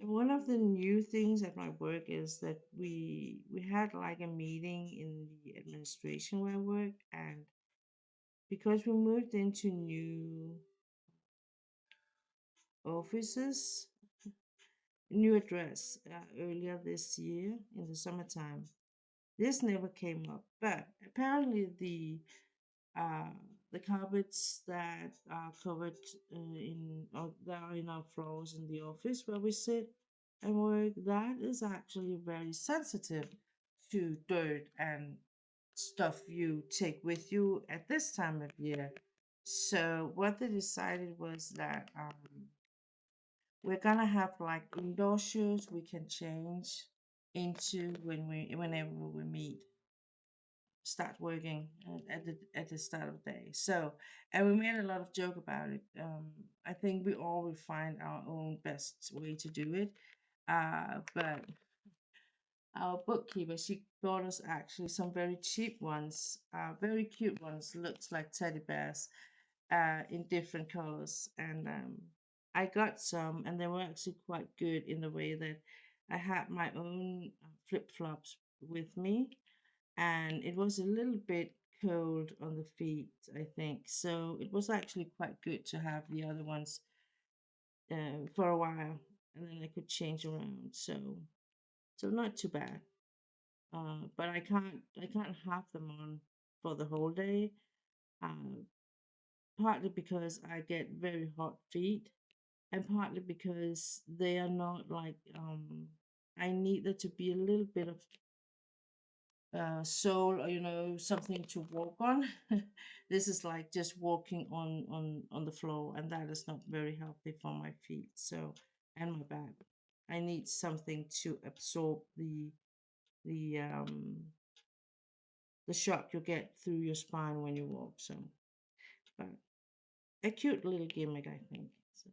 one of the new things at my work is that we had like a meeting in the administration where I work, and because we moved into new offices, new address earlier this year in the summertime. This never came up, but apparently uh, the carpets that are covered in or that are in our floors in the office where we sit and work, that is actually very sensitive to dirt and stuff you take with you at this time of year. So what they decided was that we're gonna have like indoor shoes we can change into whenever we meet start working at the start of the day. So, and we made a lot of joke about it. I think we all will find our own best way to do it. But our bookkeeper, she bought us actually some very cheap ones, very cute ones, looks like teddy bears, in different colors. And I got some, and they were actually quite good in the way that I had my own flip flops with me, and it was a little bit cold on the feet, I think. So it was actually quite good to have the other ones for a while, and then I could change around. So not too bad. But I can't have them on for the whole day. Uh, Partly because I get very hot feet, and partly because they are not like I need there to be a little bit of sole, or something to walk on. This is like just walking on the floor, and that is not very healthy for my feet, so, and my back. I need something to absorb the um the shock you get through your spine when you walk. So, but a cute little gimmick, I think. So,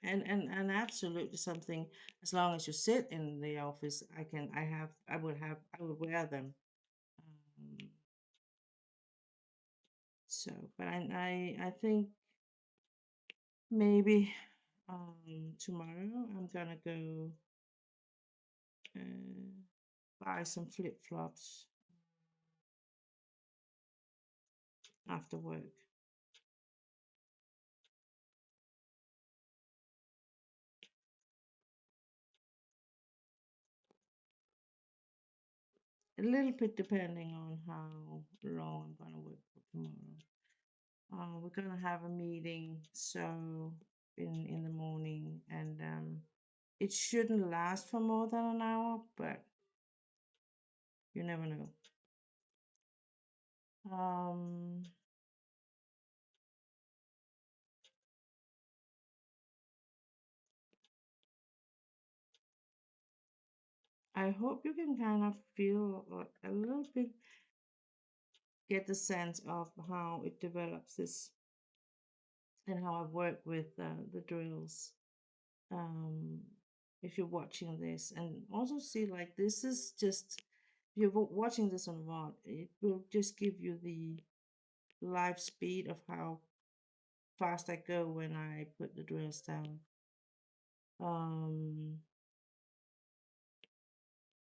and absolutely something, as long as you sit in the office, I would wear them. um, So, but I think maybe tomorrow I'm gonna go uh, buy some flip flops after work. A little bit depending on how long I'm gonna work for tomorrow. We're gonna have a meeting, so in the morning, and it shouldn't last for more than an hour, but you never know. Um, I hope you can kind of feel a little bit, get the sense of how it develops this, and how I work with the drills. Um, if you're watching this, and also see like this is just, if you're watching this on VOD, it will just give you the live speed of how fast I go when I put the drills down. Um,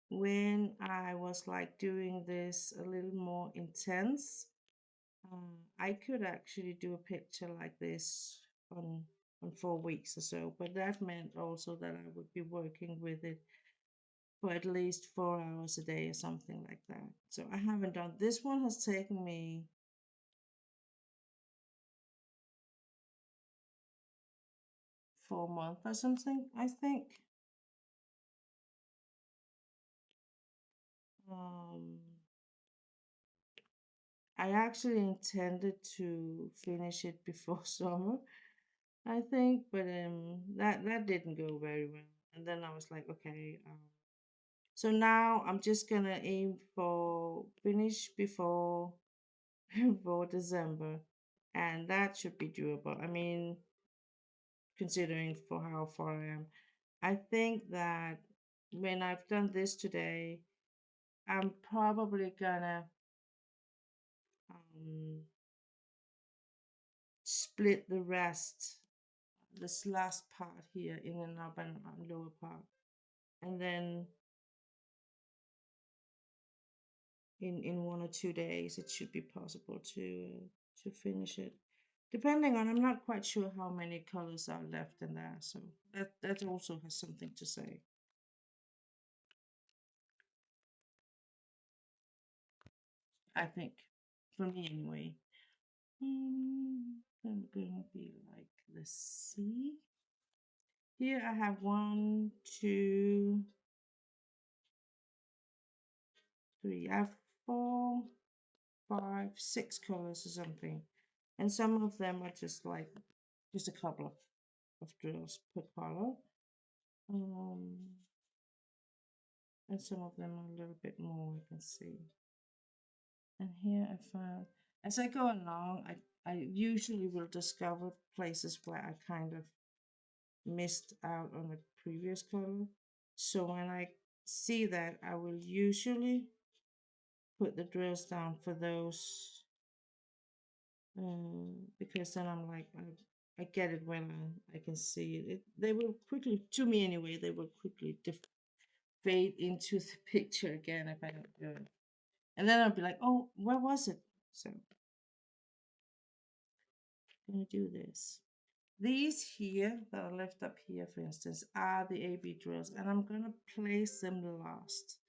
when I was like doing this a little more intense, I could actually do a picture like this on 4 weeks or so, but that meant also that I would be working with it for at least 4 hours a day or something like that. So I haven't done this one. Has taken me 4 months or something, I think. Um, I actually intended to finish it before summer, I think, but that didn't go very well. And then I was like, okay, so now I'm just gonna aim for finish before before December, and that should be doable. I mean, considering for how far I am, I think that when I've done this today, I'm probably gonna um, split the rest, this last part here, in an upper and lower part, and then in 1 or 2 days it should be possible to finish it. Depending on, I'm not quite sure how many colors are left in there, so that also has something to say. I think, for me anyway. I'm gonna be like the C. Here I have one, two, three. I have four, five, six colors or something, and some of them are just like just a couple of drills per color. Um, and some of them are a little bit more. I can see. And here I found, as I go along, I usually will discover places where I kind of missed out on a previous color. So when I see that, I will usually put the drills down for those, because then I'm like, I get it when I can see it. They will quickly, to me anyway, they will quickly fade into the picture again if I don't do it. And then I'll be like, oh, where was it? So I'm going to do this. These here that are left up here, for instance, are the AB drills, and I'm going to place them last.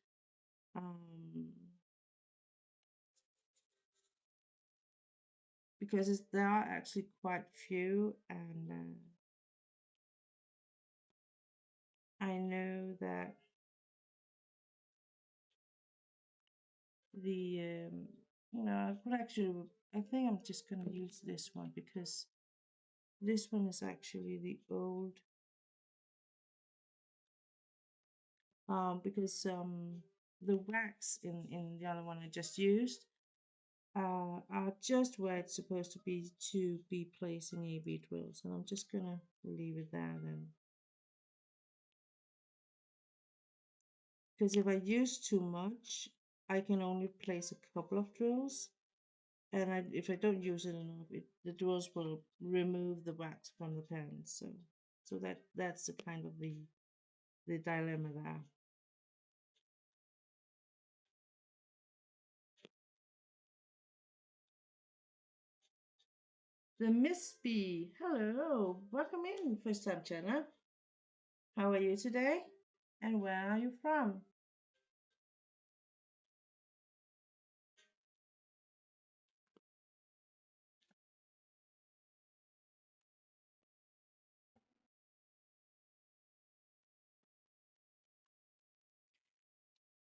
Because there are actually quite few, and I know that the I could actually, I think I'm just going to use this one because this one is actually the old, because the wax in the other one I just used are just where it's supposed to be placing AB drills, and I'm just gonna leave it there then. Because if I use too much, I can only place a couple of drills, and if I don't use it enough, the drills will remove the wax from the pen. So that's the kind of the dilemma there. The Miss B, hello, welcome in, first time channel. How are you today? And where are you from?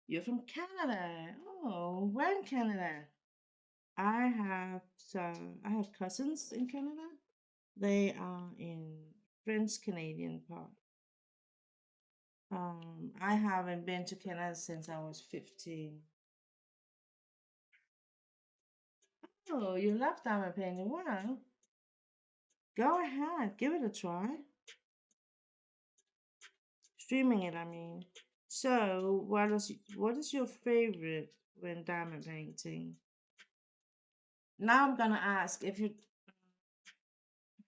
You're from Canada. Oh, where in Canada? I have I have cousins in Canada. They are in French Canadian part. I haven't been to Canada since I was 15. Oh, you love diamond painting. Well, go ahead, give it a try. Streaming it, I mean. So, what is your favorite when diamond painting? Now I'm gonna ask if you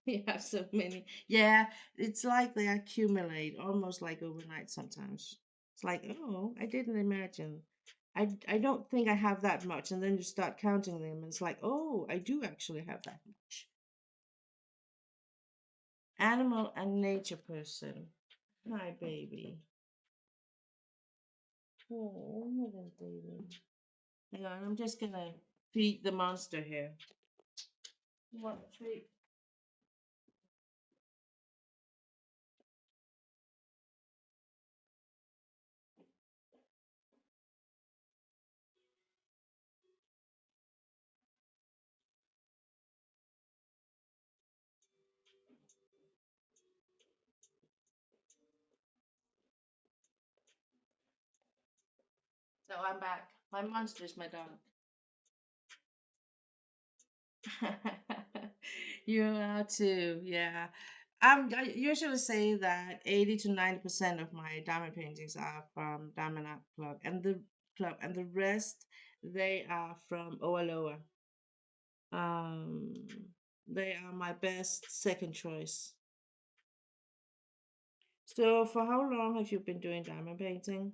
you have so many. Yeah, it's like they accumulate almost like overnight sometimes. It's like, oh, I didn't imagine. I don't think I have that much. And then you start counting them, and it's like, oh, I do actually have that much. Animal and nature person. Hi, baby. Oh, little baby. Hang on, I'm just gonna feed the monster here. What treat? So I'm back. My monster is my dog. You are too, yeah. I usually say that 80 to 90% of my diamond paintings are from Diamond Art Club, and the rest they are from Oaloa. Um, they are my best second choice. So, for how long have you been doing diamond painting?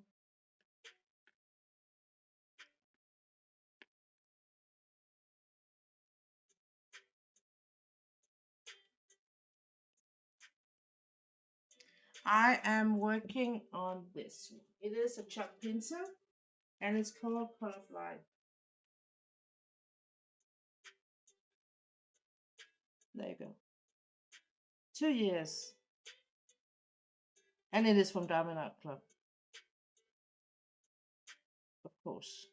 I am working on this one. It is a chalk pencil and it's called Color Fly. There you go. 2 years. And it is from Diamond Art Club, of course.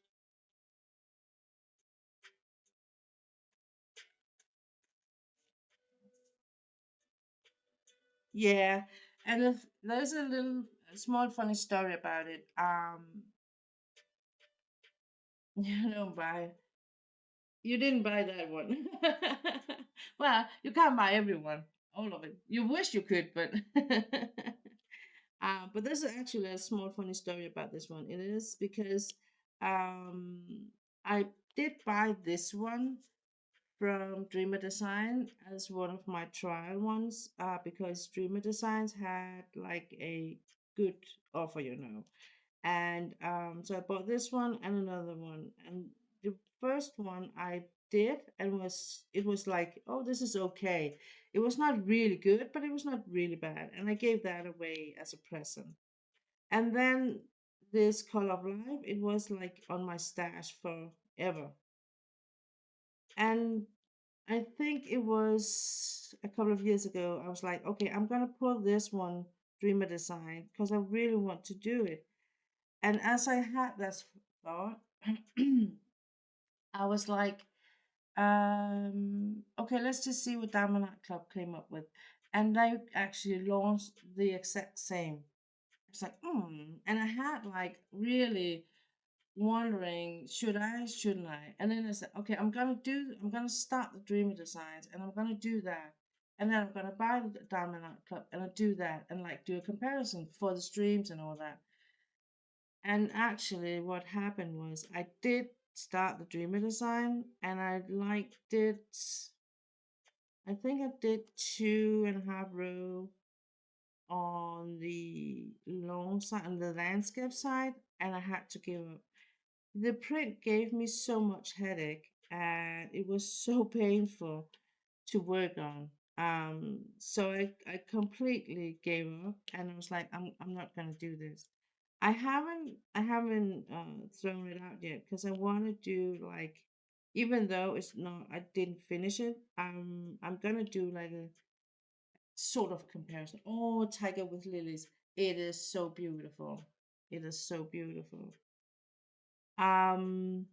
Yeah. And if, there's a little a small funny story about it. You don't buy you didn't buy that one. Well, you can't buy everyone, all of it. You wish you could, but but there's actually a small funny story about this one. It is because um, I did buy this one from Dreamer Design as one of my trial ones because Dreamer Designs had like a good offer, and so I bought this one and another one. And the first one I did and was like, oh, this is okay. It was not really good, but it was not really bad. And I gave that away as a present. And then this Color of Life, it was like on my stash forever. And I think it was a couple of years ago. I was like, okay, I'm gonna pull this one Dreamer Design because I really want to do it. And as I had that thought, I was like, okay, let's just see what Diamond Art Club came up with. And they actually launched the exact same. It's like, and I had like really wondering, should I, shouldn't I? And then I said, okay, I'm gonna start the Dreamer Designs and I'm gonna do that. And then I'm gonna buy the Diamond Art Club and I do that and like do a comparison for the streams and all that. And actually, what happened was I did start the Dreamer Design and I liked it. I think I did 2.5 row on the long side, on the landscape side, and I had to give up. The print gave me so much headache and it was so painful to work on. So I completely gave up and I was like, I'm not gonna do this. I haven't thrown it out yet because I want to do like, even though it's not, I didn't finish it. I'm gonna do like a sort of comparison. Oh, Tiger with Lilies. It is so beautiful. It is so beautiful. Um,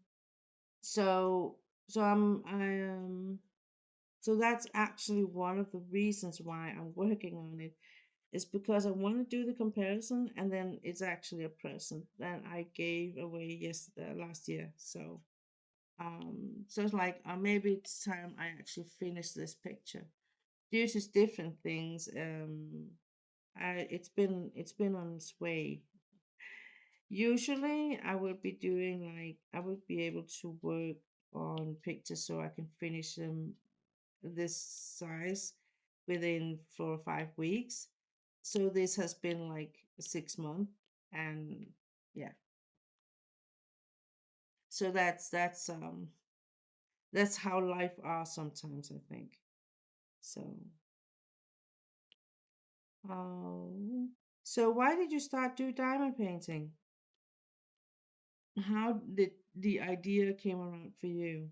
so so so that's actually one of the reasons why I'm working on it is because I want to do the comparison, and then it's actually a present that I gave away yesterday last year. So it's like maybe it's time I actually finish this picture. Due to different things, it's been on its way. Usually, I would be able to work on pictures so I can finish them this size within 4 or 5 weeks. So this has been like 6 months, and yeah. So that's how life are sometimes, I think. So oh, so why did you start do diamond painting? How did the idea came around for you?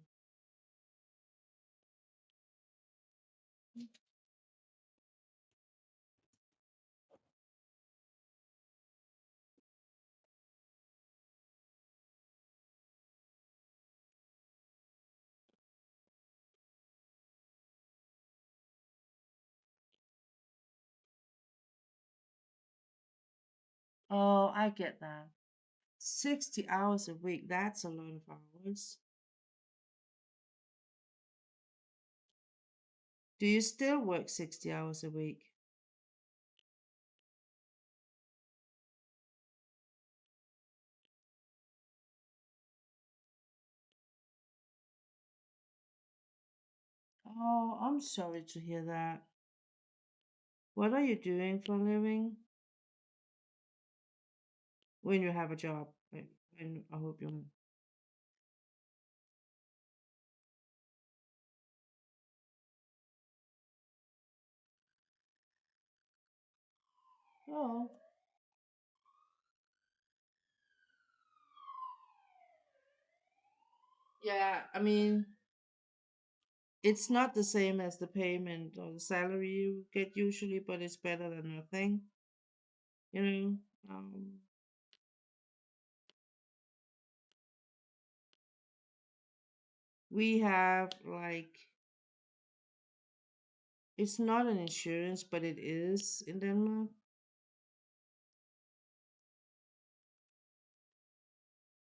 Oh, I get that. 60 hours a week, that's a lot of hours. Do you still work 60 hours a week? Oh, I'm sorry to hear that. What are you doing for a living when you have a job? I hope you. Oh, yeah. I mean, it's not the same as the payment or the salary you get usually, but it's better than nothing. You know, we have like it's not an insurance, but it is in Denmark.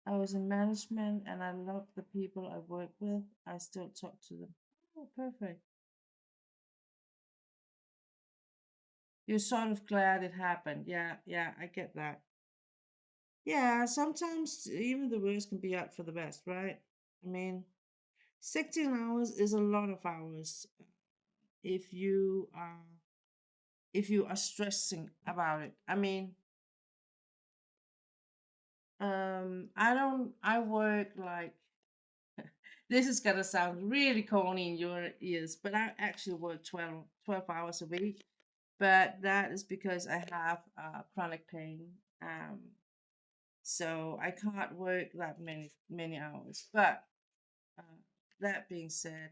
I was in management and I love the people I work with. I still talk to them. Oh, perfect. You're sort of glad it happened. Yeah, yeah, I get that. Yeah, sometimes even the worst can be out for the best, right? I mean, 16 hours is a lot of hours if you are stressing about it. I mean, I work like this is gonna sound really corny in your ears, but I actually work 12 hours a week. But that is because I have chronic pain. Um, so I can't work that many hours. But uh, that being said,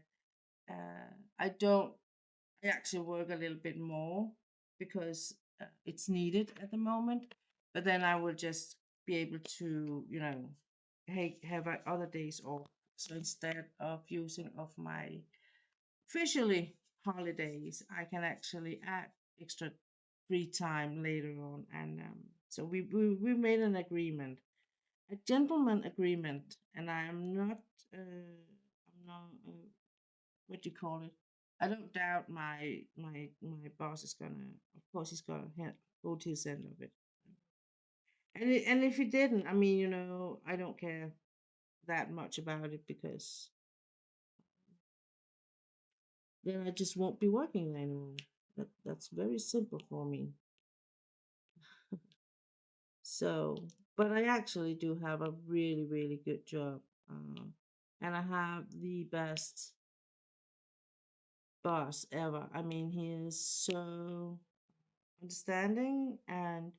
I don't. I actually work a little bit more because it's needed at the moment. But then I will just be able to, hey, have other days off. So instead of using of my officially holidays, I can actually add extra free time later on. And so we made an agreement, a gentleman agreement, and I'm not, what do you call it? I don't doubt my boss is gonna, of course, he's gonna go to his end of it. And if he didn't, I mean, I don't care that much about it because then I just won't be working there anymore. That's very simple for me. So, but I actually do have a really, really good job. And I have the best boss ever. I mean, he is so understanding, and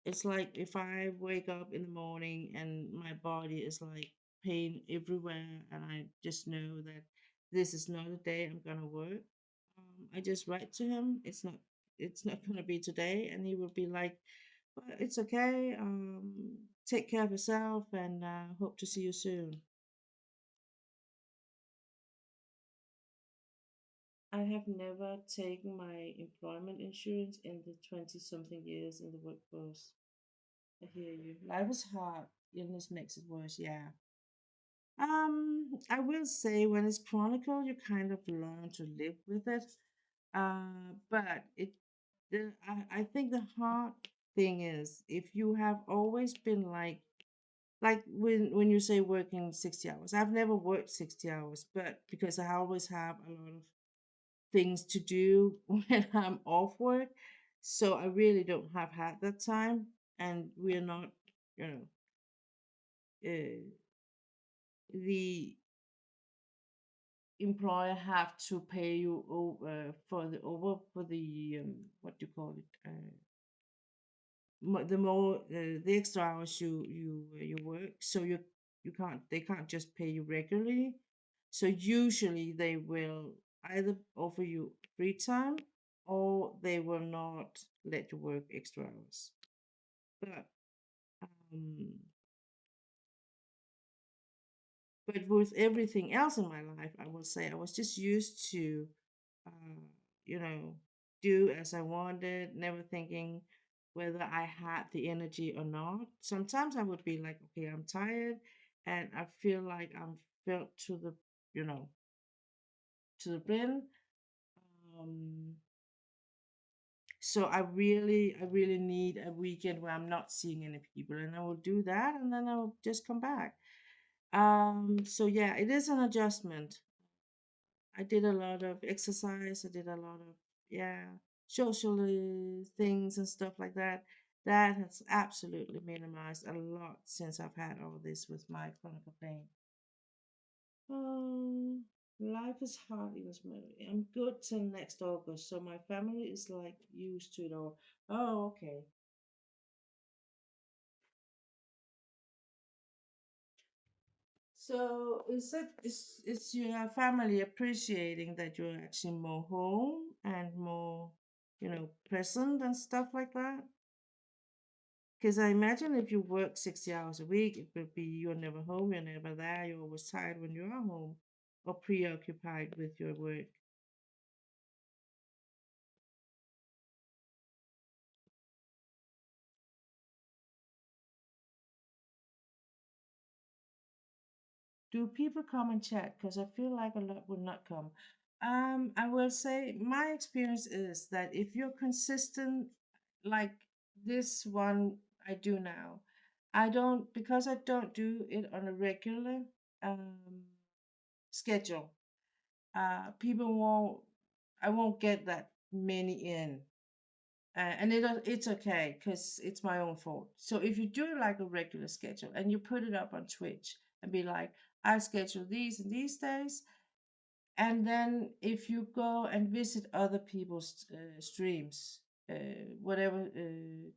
it's like if I wake up in the morning and my body is like pain everywhere, and I just know that this is not a day I'm gonna work. I just write to him. It's not gonna be today, and he will be like, "Well, it's okay. Take care of yourself, and hope to see you soon." I have never taken my employment insurance in the 20 something years in the workforce. I hear you. Life is hard. Illness makes it worse. Yeah. I will say when it's chronicle, you kind of learn to live with it. But I think the hard thing is if you have always been like when you say working 60 hours. I've never worked 60 hours, but because I always have a lot of things to do when I'm off work, so I really don't have had that time, and we're not, you know, uh, the employer have to pay you for the what do you call it the extra hours you work, so you can't they can't just pay you regularly, so usually they will either offer you free time or they will not let you work extra hours. But um but with everything else in my life, I will say I was just used to, uh, you know, do as I wanted, never thinking whether I had the energy or not. Sometimes I would be like, okay, I'm tired, and I feel like I'm filled you know, to the brim. Um, so I really need a weekend where I'm not seeing any people, and I will do that, and then I will just come back. So yeah, it is an adjustment. I did a lot of exercise. I did a lot of, yeah, social things and stuff like that. That has absolutely minimized a lot since I've had all this with my chronic pain. Life is hard in Smyrna. I'm good till next August, so my family is like used to it all. Oh, okay. So is your family appreciating that you're actually more home and more, present and stuff like that? Because I imagine if you work 60 hours a week, it would be you're never home, you're never there, you're always tired when you are home or preoccupied with your work. Do people come and chat? Because I feel like a lot will not come. I will say my experience is that if you're consistent, like this one I do now, I don't because I don't do it on a regular um, schedule. People won't. I won't get that many in, and it's okay because it's my own fault. So if you do like a regular schedule and you put it up on Twitch and be like, I schedule these and these days, and then if you go and visit other people's streams, whatever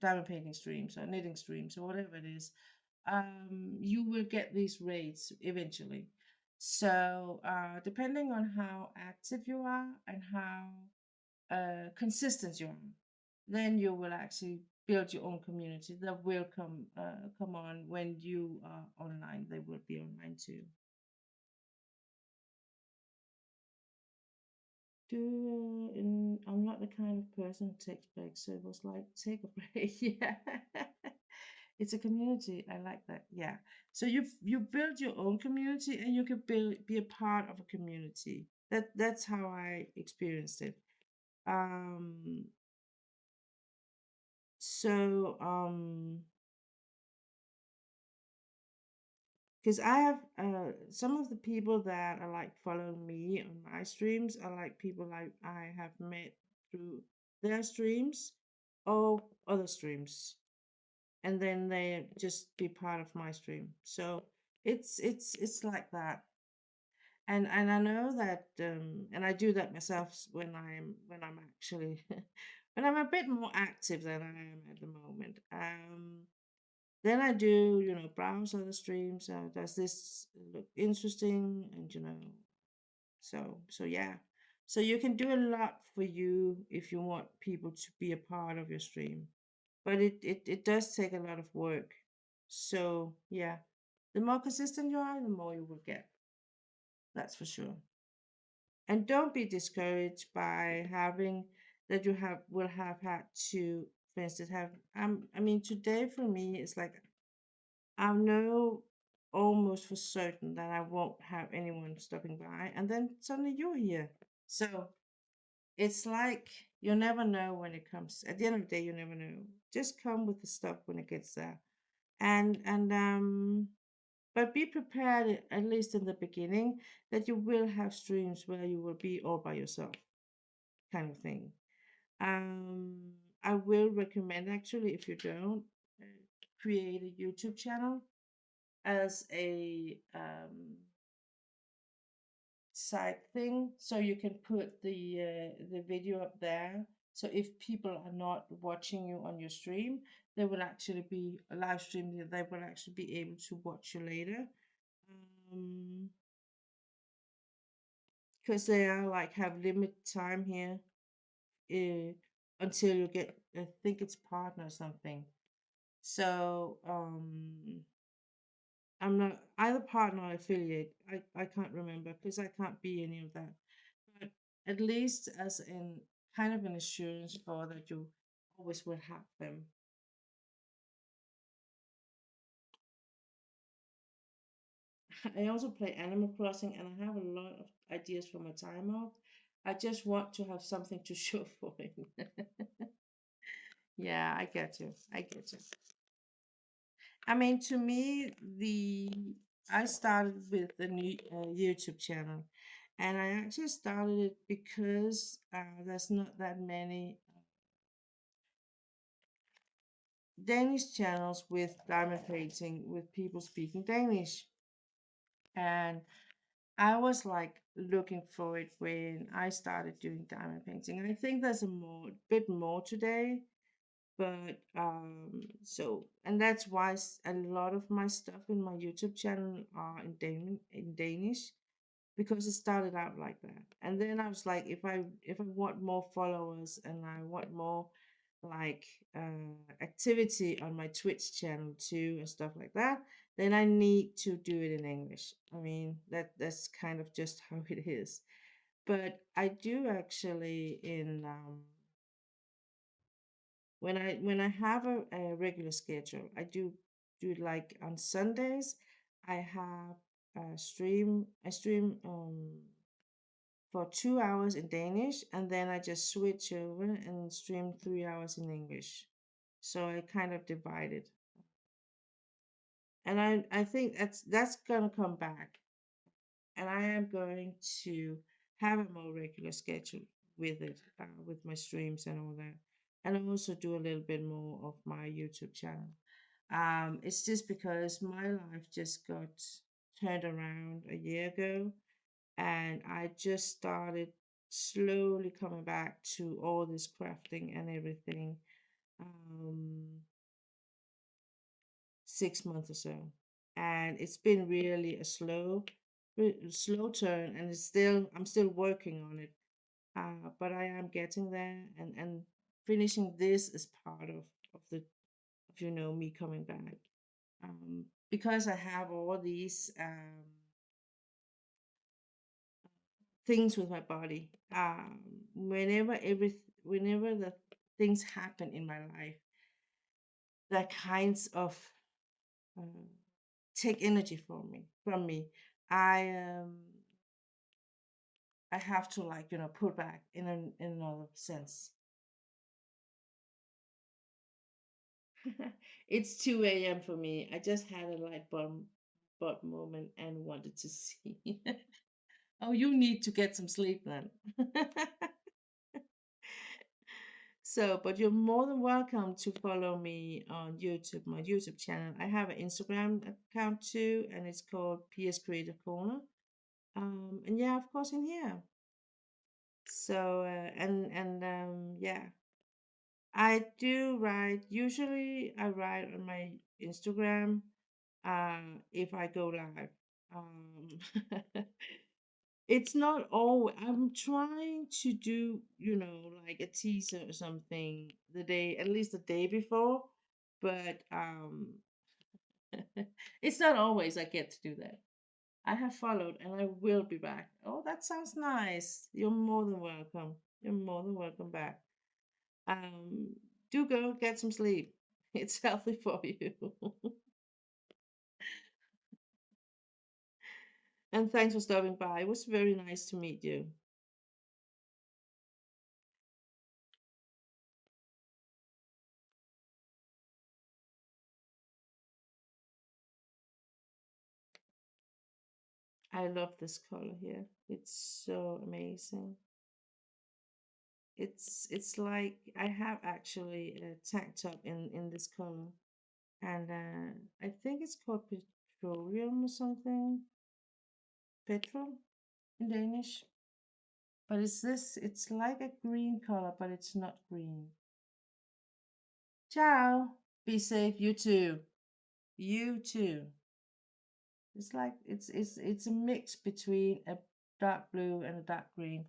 diamond painting streams or knitting streams or whatever it is, you will get these rates eventually. So depending on how active you are and how consistent you are, then you will actually build your own community that will come on when you are online. They will be online too. I'm not the kind of person who takes breaks, so it was like take a break. Yeah, it's a community. I like that. Yeah, so you build your own community, and you can be a part of a community. That's how I experienced it. Um, so because I have some of the people that are like following me on my streams are like people like I have met through their streams or other streams, and then they just be part of my stream. So it's like that, and I know that, and I do that myself when I'm actually when I'm a bit more active than I am at the moment. Then I do, browse other streams. Does this look interesting? And so yeah. So you can do a lot for you if you want people to be a part of your stream. But it does take a lot of work. So yeah. The more consistent you are, the more you will get. That's for sure. And don't be discouraged by having that you have will have had to, for instance, have I mean today for me it's like I know almost for certain that I won't have anyone stopping by, and then suddenly you're here. So it's like you never know when it comes. At the end of the day, you never know. Just come with the stuff when it gets there, and but be prepared at least in the beginning that you will have streams where you will be all by yourself, kind of thing. Um, I will recommend actually if you don't uh, create a YouTube channel as a side thing, so you can put the video up there. So if people are not watching you on your stream, they will actually be a live stream. They will actually be able to watch you later, um, because they are like have limit time here uh, until you get. I think it's partner or something. So I'm not either partner or affiliate. I can't remember because I can't be any of that. But at least as in kind of an assurance for that you always will have them. I also play Animal Crossing and I have a lot of ideas for my time off. I just want to have something to show for it. Yeah, I get you. I get you. I mean, to me, the I started with a new YouTube channel, and I actually started it because there's not that many Danish channels with diamond painting with people speaking Danish, and I was like looking for it when I started doing diamond painting. I think there's a bit more today, but so and that's why a lot of my stuff in my YouTube channel are in Danish because it started out like that. And then I was like, if I want more followers and I want more like activity on my Twitch channel too and stuff like that, then I need to do it in English. I mean, that's kind of just how it is. But I do actually in when I have a regular schedule, I do like on Sundays. I have a stream. I stream for 2 hours in Danish, and then I just switch over and stream 3 hours in English. So I kind of divide it, and I think that's gonna come back, and I am going to have a more regular schedule with it, with my streams and all that, and I also do a little bit more of my YouTube channel. It's just because my life just got turned around a year ago, and I just started slowly coming back to all this crafting and everything. Um, 6 months or so, and it's been really a slow turn, and I'm still working on it. But I am getting there, and finishing this is part of the of me coming back. Because I have all these things with my body. Whenever the things happen in my life that kinds of uh, take energy from me, I I have to like put back in another sense. It's 2 a.m. for me. I just had a light bulb moment and wanted to see. Oh, you need to get some sleep then. So, but you're more than welcome to follow me on YouTube, my YouTube channel. I have an Instagram account too, and it's called PS Creative Corner. And yeah, of course, in here. So, yeah, I do write. Usually, I write on my Instagram. If I go live. Um, it's not all. I'm trying to do, like a teaser or something at least the day before, but it's not always I get to do that. I have followed and I will be back. Oh, that sounds nice. You're more than welcome. You're more than welcome back. Um, do go get some sleep. It's healthy for you. And thanks for stopping by. It was very nice to meet you. I love this color here. It's so amazing. It's like I have actually a tank top in this color, and I think it's called petroleum or something. Petrol in Danish. But it's like a green color, but it's not green. Ciao. Be safe, you too. You too. It's like it's a mix between a dark blue and a dark green.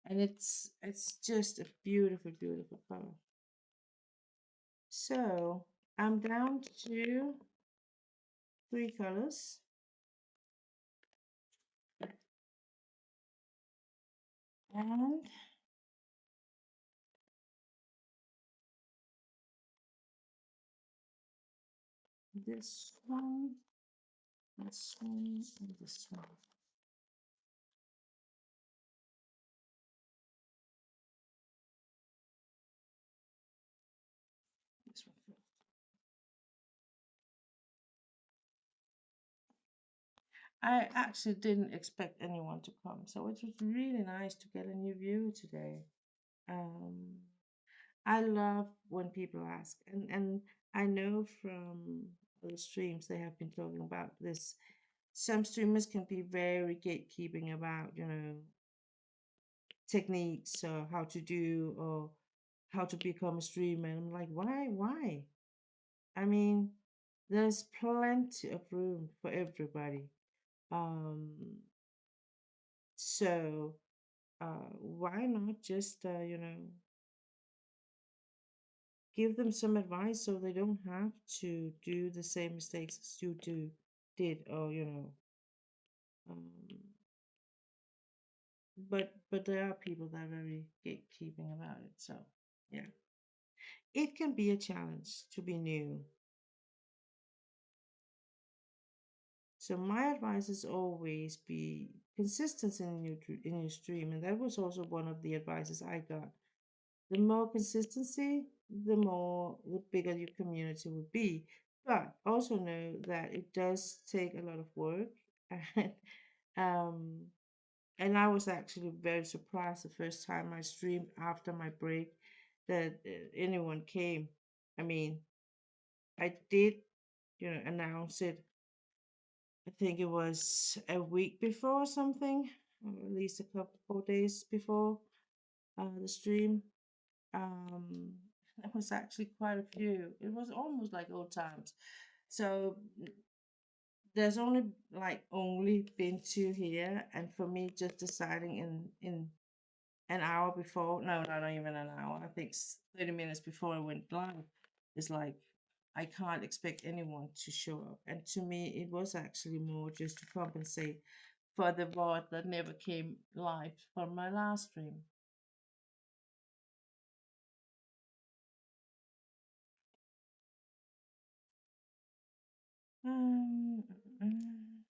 And it's just a beautiful, beautiful color. So I'm down to 3 colors. And this one, this one, and this one. This one first. I actually didn't expect anyone to come, so it was really nice to get a new viewer today. Um, I love when people ask, and I know from other streams they have been talking about this some streamers can be very gatekeeping about, techniques or how to do or how to become a streamer. And I'm like, why? Why? I mean, there's plenty of room for everybody. Um, so why not just, give them some advice so they don't have to do the same mistakes as you did, or um, but there are people that are very gatekeeping about it. So yeah, it can be a challenge to be new. So my advice is always be consistent in your stream, and that was also one of the advices I got. The more consistency, the bigger your community will be. But also know that it does take a lot of work, and um, and I was actually very surprised the first time I streamed after my break that anyone came. I mean, I did, announce it. I think it was a week before or something, or at least a couple 4 days before the stream. Um, it was actually quite a few. It was almost like old times. So there's only been two here, and for me, just deciding in an hour before, no, not even an hour. I think 30 minutes before I went live, is like I can't expect anyone to show up. And to me, it was actually more just to compensate for the VOD that never came live from my last stream. Um, mm,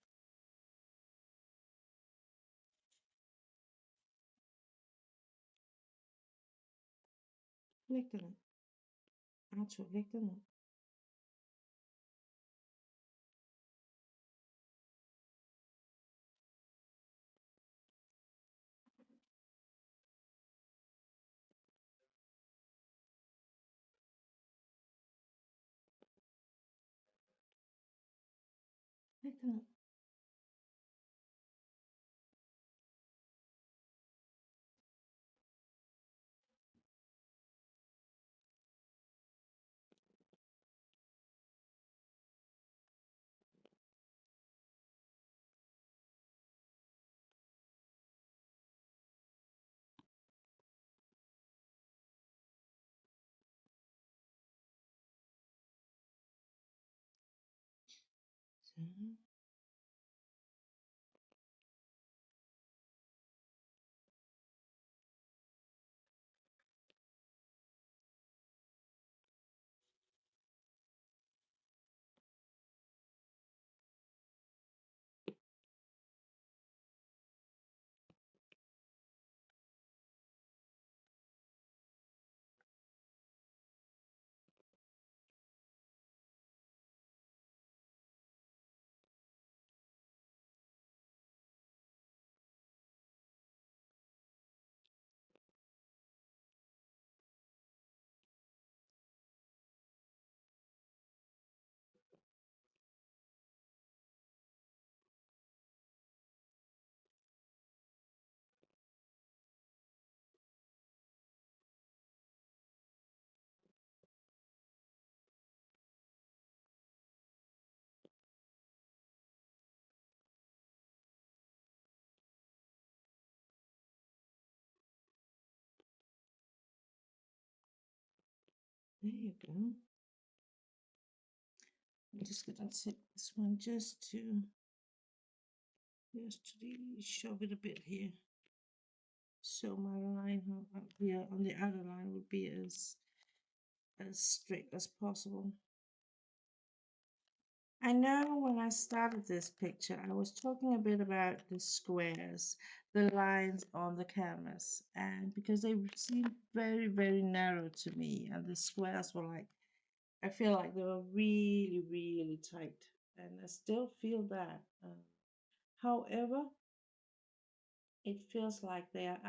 Lik den. Arthur, lik den ned. Lik den ned. Så. There you go. I'm just gonna take this one just to shove it a bit here. So my line here on the outer line would be as straight as possible. I know when I started this picture, I was talking a bit about the squares, the lines on the canvas, and because they seemed very, very narrow to me, and the squares were like, I feel like they were really, really tight, and I still feel that. However, it feels like they are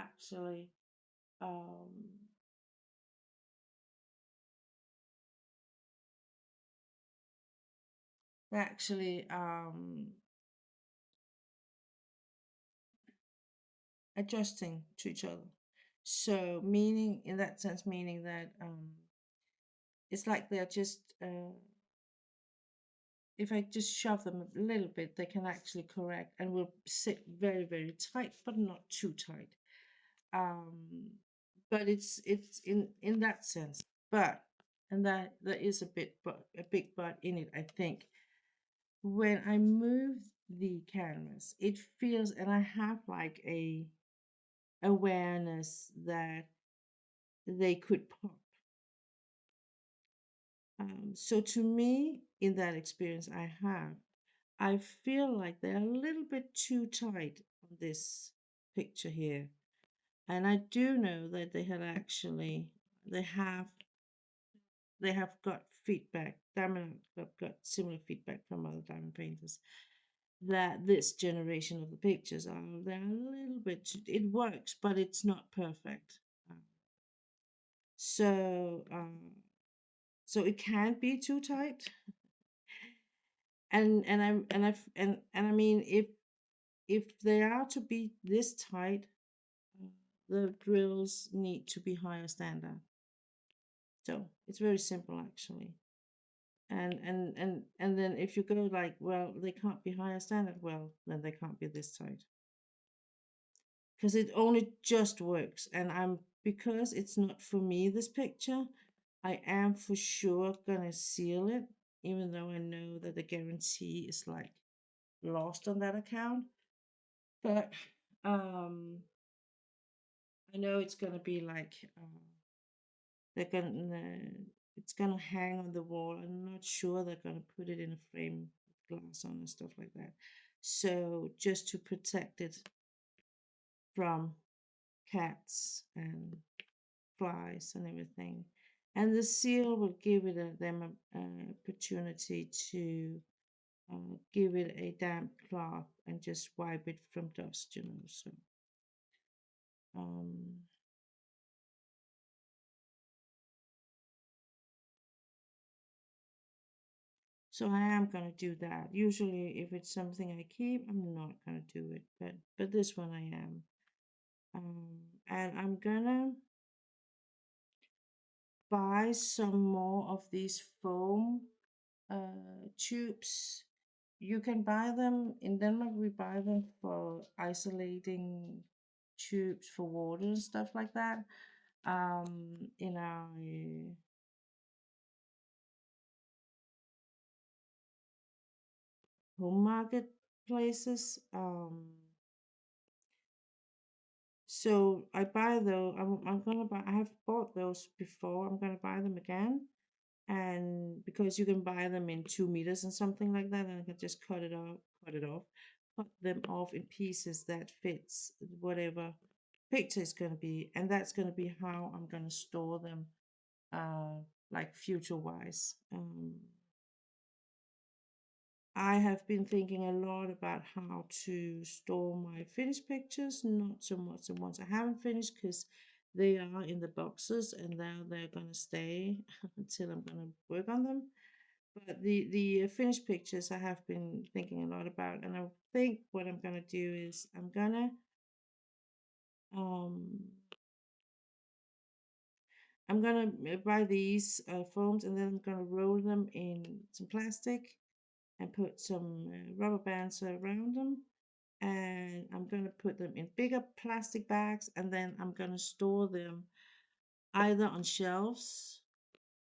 um, they're actually adjusting to each other. So, meaning in that sense, meaning that it's like they're just if I just shove them a little bit, they can actually correct and will sit very, very tight, but not too tight. Um, but it's in that sense. But and that there is a big but in it. I think when I move the canvas, it feels, and I have like a awareness that they could pop. So to me, in that experience I have, I feel like they're a little bit too tight on this picture here. And I do know that they have they have got feedback. Diamond have got similar feedback from other diamond painters that this generation of the pictures are they're a little bit. It works, but it's not perfect. Um, so so it can be too tight, and I mean if they are to be this tight, uh, the drills need to be higher standard. So it's very simple actually. And then if you go like, well, they can't be higher standard, well, then they can't be this tight. Because it only just works. And I'm because it's not for me this picture, I am for sure gonna seal it, even though I know that the guarantee is like lost on that account. But um I know it's gonna be like they're gonna it's gonna hang on the wall. I'm not sure they're gonna put it in a frame with glass on and stuff like that. So just to protect it from cats and flies and everything. And the seal will give it them an opportunity to give it a damp cloth and just wipe it from dust, you know. Um, so I am gonna do that. Usually, if it's something I keep, I'm not gonna do it, but this one I am. And I'm gonna buy some more of these foam tubes. You can buy them in Denmark. We buy them for isolating tubes for water and stuff like that. In our home market places. So I buy those. I'm gonna buy. I have bought those before. I'm gonna buy them again, and because you can buy them in 2 meters and something like that, and I can just cut them off in pieces that fits whatever picture is gonna be, and that's gonna be how I'm gonna store them, like future wise. I have been thinking a lot about how to store my finished pictures, not so much the ones I haven't finished because they are in the boxes and now they're gonna stay until I'm gonna work on them. But the finished pictures I have been thinking a lot about, and I think what I'm gonna do is um I'm gonna buy these foams and then I'm gonna roll them in some plastic and put some rubber bands around them, and I'm going to put them in bigger plastic bags, and then I'm going to store them either on shelves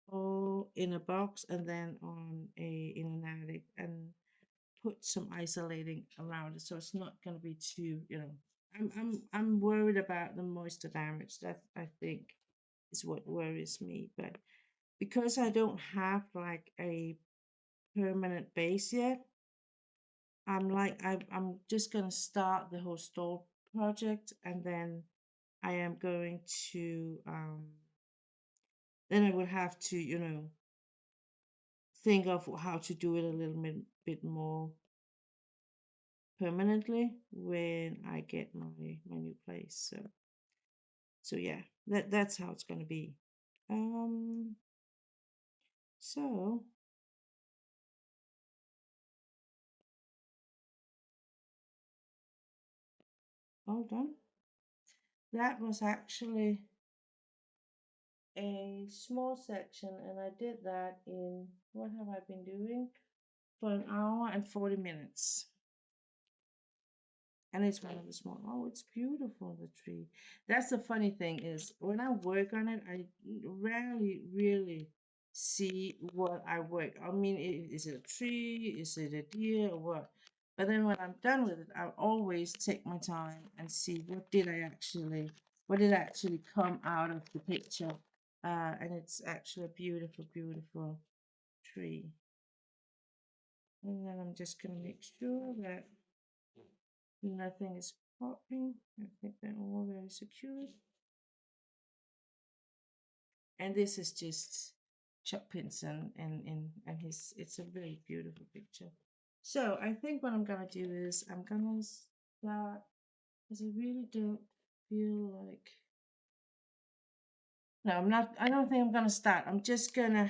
or in a box and then on a in an attic and put some isolating around it so it's not going to be too, you know, I'm worried about the moisture damage. That I think is what worries me. But because I don't have like a permanent base yet, I'm just gonna start the whole store project, and then I am going to then I would have to, you know, think of how to do it a little bit more permanently when I get my new place. So yeah, that's how it's gonna be. Um so all done. that was actually a small section, and I did that in, what have I been doing? For an hour and 40 minutes. And it's one of the small. Oh, it's beautiful, the tree. That's the funny thing is when I work on it, I rarely really see what I work. I mean, is it a tree? Is it a deer or what? But then when I'm done with it, I always take my time and see what did actually come out of the picture. And it's actually a beautiful, beautiful tree. And then I'm just gonna make sure that nothing is popping. I think they're all very secure. And this is just Chuck Pinson and his, it's a very beautiful picture. So I think what I'm gonna do is I'm gonna start, because I really don't feel like, no, I'm not, I don't think I'm gonna start. I'm just gonna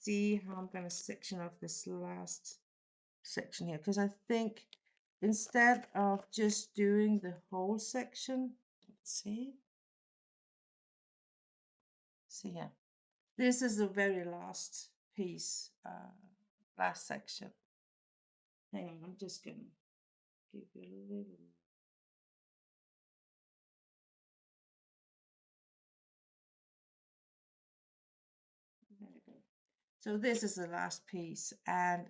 see how I'm gonna section off this last section here, because I think instead of just doing the whole section, let's see here, this is the very last piece, last section. Hang on, I'm just gonna give you a little. There we go. So this is the last piece, and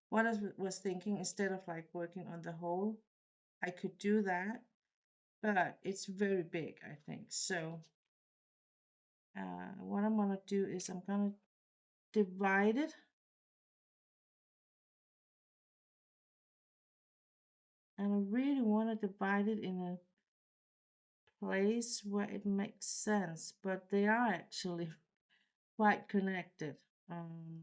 what I was thinking, instead of like working on the whole, I could do that, but it's very big, I think. So what I'm gonna do is I'm gonna divide it, and I really want to divide it in a place where it makes sense, but they are actually quite connected. Um,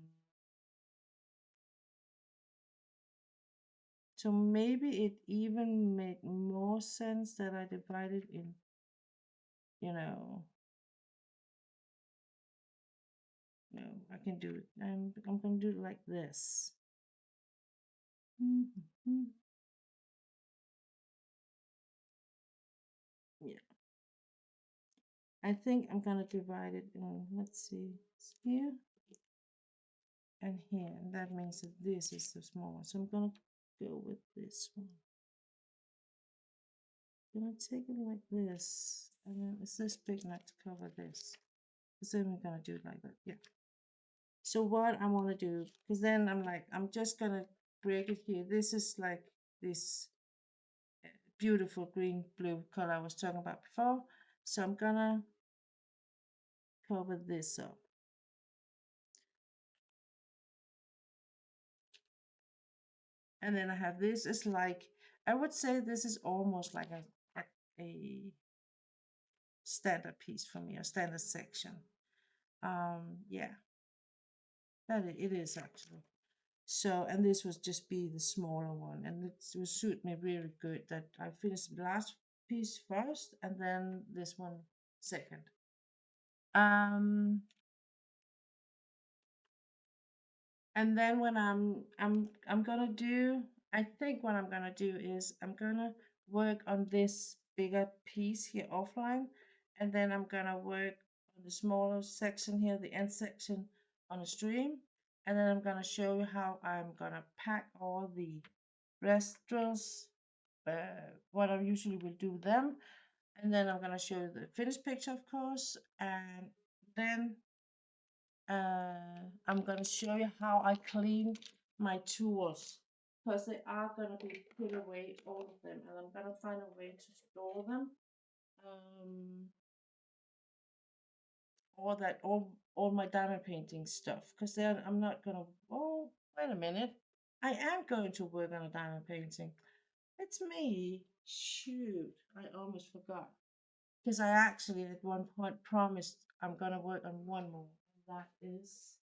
so maybe it even made more sense that I divided in, you know, no, I can do it. I'm gonna do it like this. Mhm. Yeah, I think I'm gonna divide it in. Let's see, it's here and here, and that means that this is the small one. So I'm gonna go with this one. I'm gonna take it like this, and then is this big enough to cover this? Because then we're gonna do it like that. Yeah. So what I want to do, because then I'm like, I'm just gonna break it here. This is like this beautiful green blue color I was talking about before. So I'm gonna cover this up. And then I have this, is like, I would say this is almost like a standard piece for me, a standard section. Yeah, that it is actually. So, and this would just be the smaller one, and it would suit me really good that I finish the last piece first and then this one second. Um, and then when I'm gonna do, I think what I'm gonna do is I'm gonna work on this bigger piece here offline, and then I'm gonna work on the smaller section here, the end section, on a stream, and then I'm gonna show you how I'm gonna pack all the rest what I usually will do them, and then I'm gonna show you the finished picture, of course, and then I'm gonna show you how I clean my tools, because they are gonna be put away, all of them, and I'm gonna find a way to store them. Um, all my diamond painting stuff, because then I'm not gonna. Oh, wait a minute! I am going to work on a diamond painting. It's me. Shoot, I almost forgot. Because I actually at one point promised I'm gonna work on one more. And that is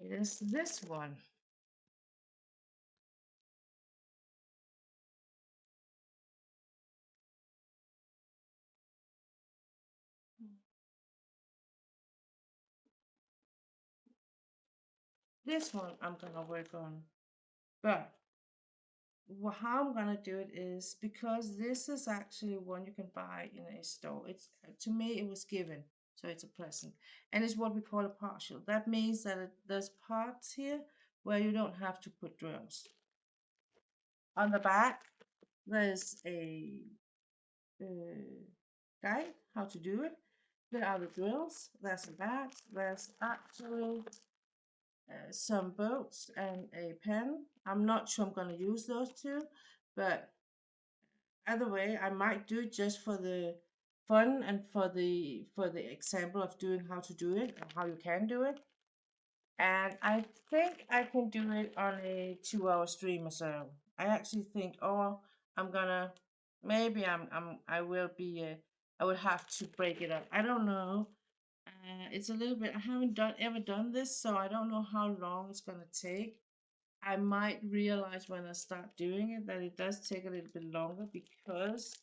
It is this one. This one I'm gonna work on. But how I'm gonna do it is because this is actually one you can buy in a store. It's to me it was given, so it's a present, and it's what we call a partial. That means that there's parts here where you don't have to put drills. On the back, there's a guide how to do it. There are the drills. There's a bat. There's actually some bolts and a pen. I'm not sure I'm gonna use those two, but either way, I might do it just for the fun and for the example of doing how to do it and how you can do it. And I think I can do it on a 2 hour stream or so. I actually think, oh, I'm gonna maybe I will be I will have to break it up. I don't know. It's a little bit. I haven't ever done this, so I don't know how long it's gonna take. I might realize when I start doing it that it does take a little bit longer because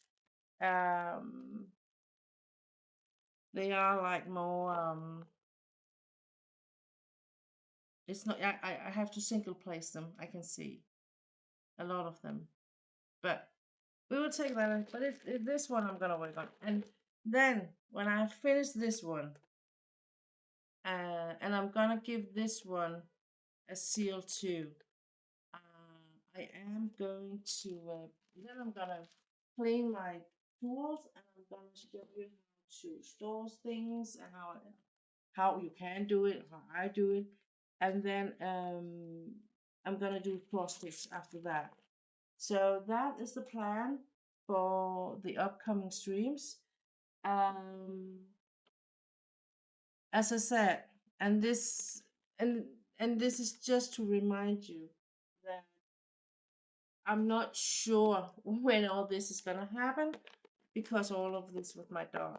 um, they are like more. It's not. I have to single place them. I can see a lot of them, but we will take that. But this one I'm gonna work on, and then when I finish this one, and I'm gonna give this one a seal too. I am going to, then I'm gonna clean my tools and I'm gonna show you how to store things and how you can do it, how I do it, and then I'm gonna do cross stitch after that. So that is the plan for the upcoming streams. Um, as I said, and this and and this is just to remind you that I'm not sure when all this is gonna happen because all of this with my dog.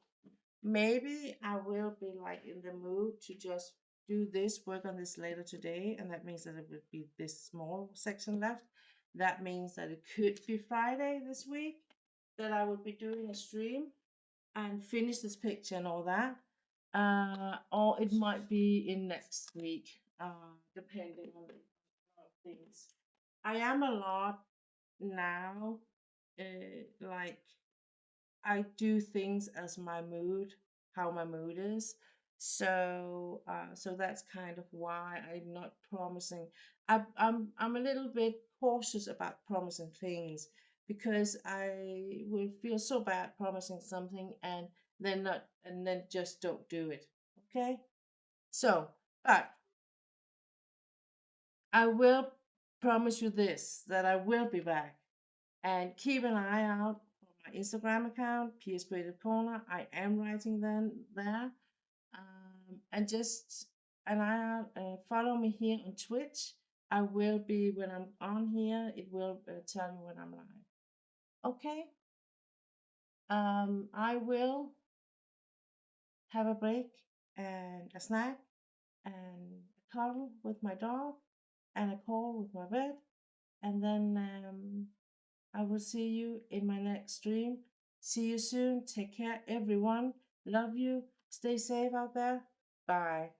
Maybe I will be like in the mood to just do this, work on this later today, and that means that it would be this small section left. That means that it could be Friday this week that I would be doing a stream and finish this picture and all that. Or it might be in next week, depending on the things. I am a lot now, like I do things as my mood, how my mood is. So that's kind of why I'm not promising. I'm a little bit cautious about promising things because I will feel so bad promising something and then just don't do it. Okay, so but I will promise you this that I will be back. And keep an eye out for my Instagram account, PS Creative Corner. I am writing them there. And just an eye out. Follow me here on Twitch. I will be, when I'm on here, it will tell you when I'm live. Okay. I will have a break and a snack and a cuddle with my dog and a call with my vet. And then I will see you in my next stream. See you soon. Take care, everyone. Love you. Stay safe out there. Bye.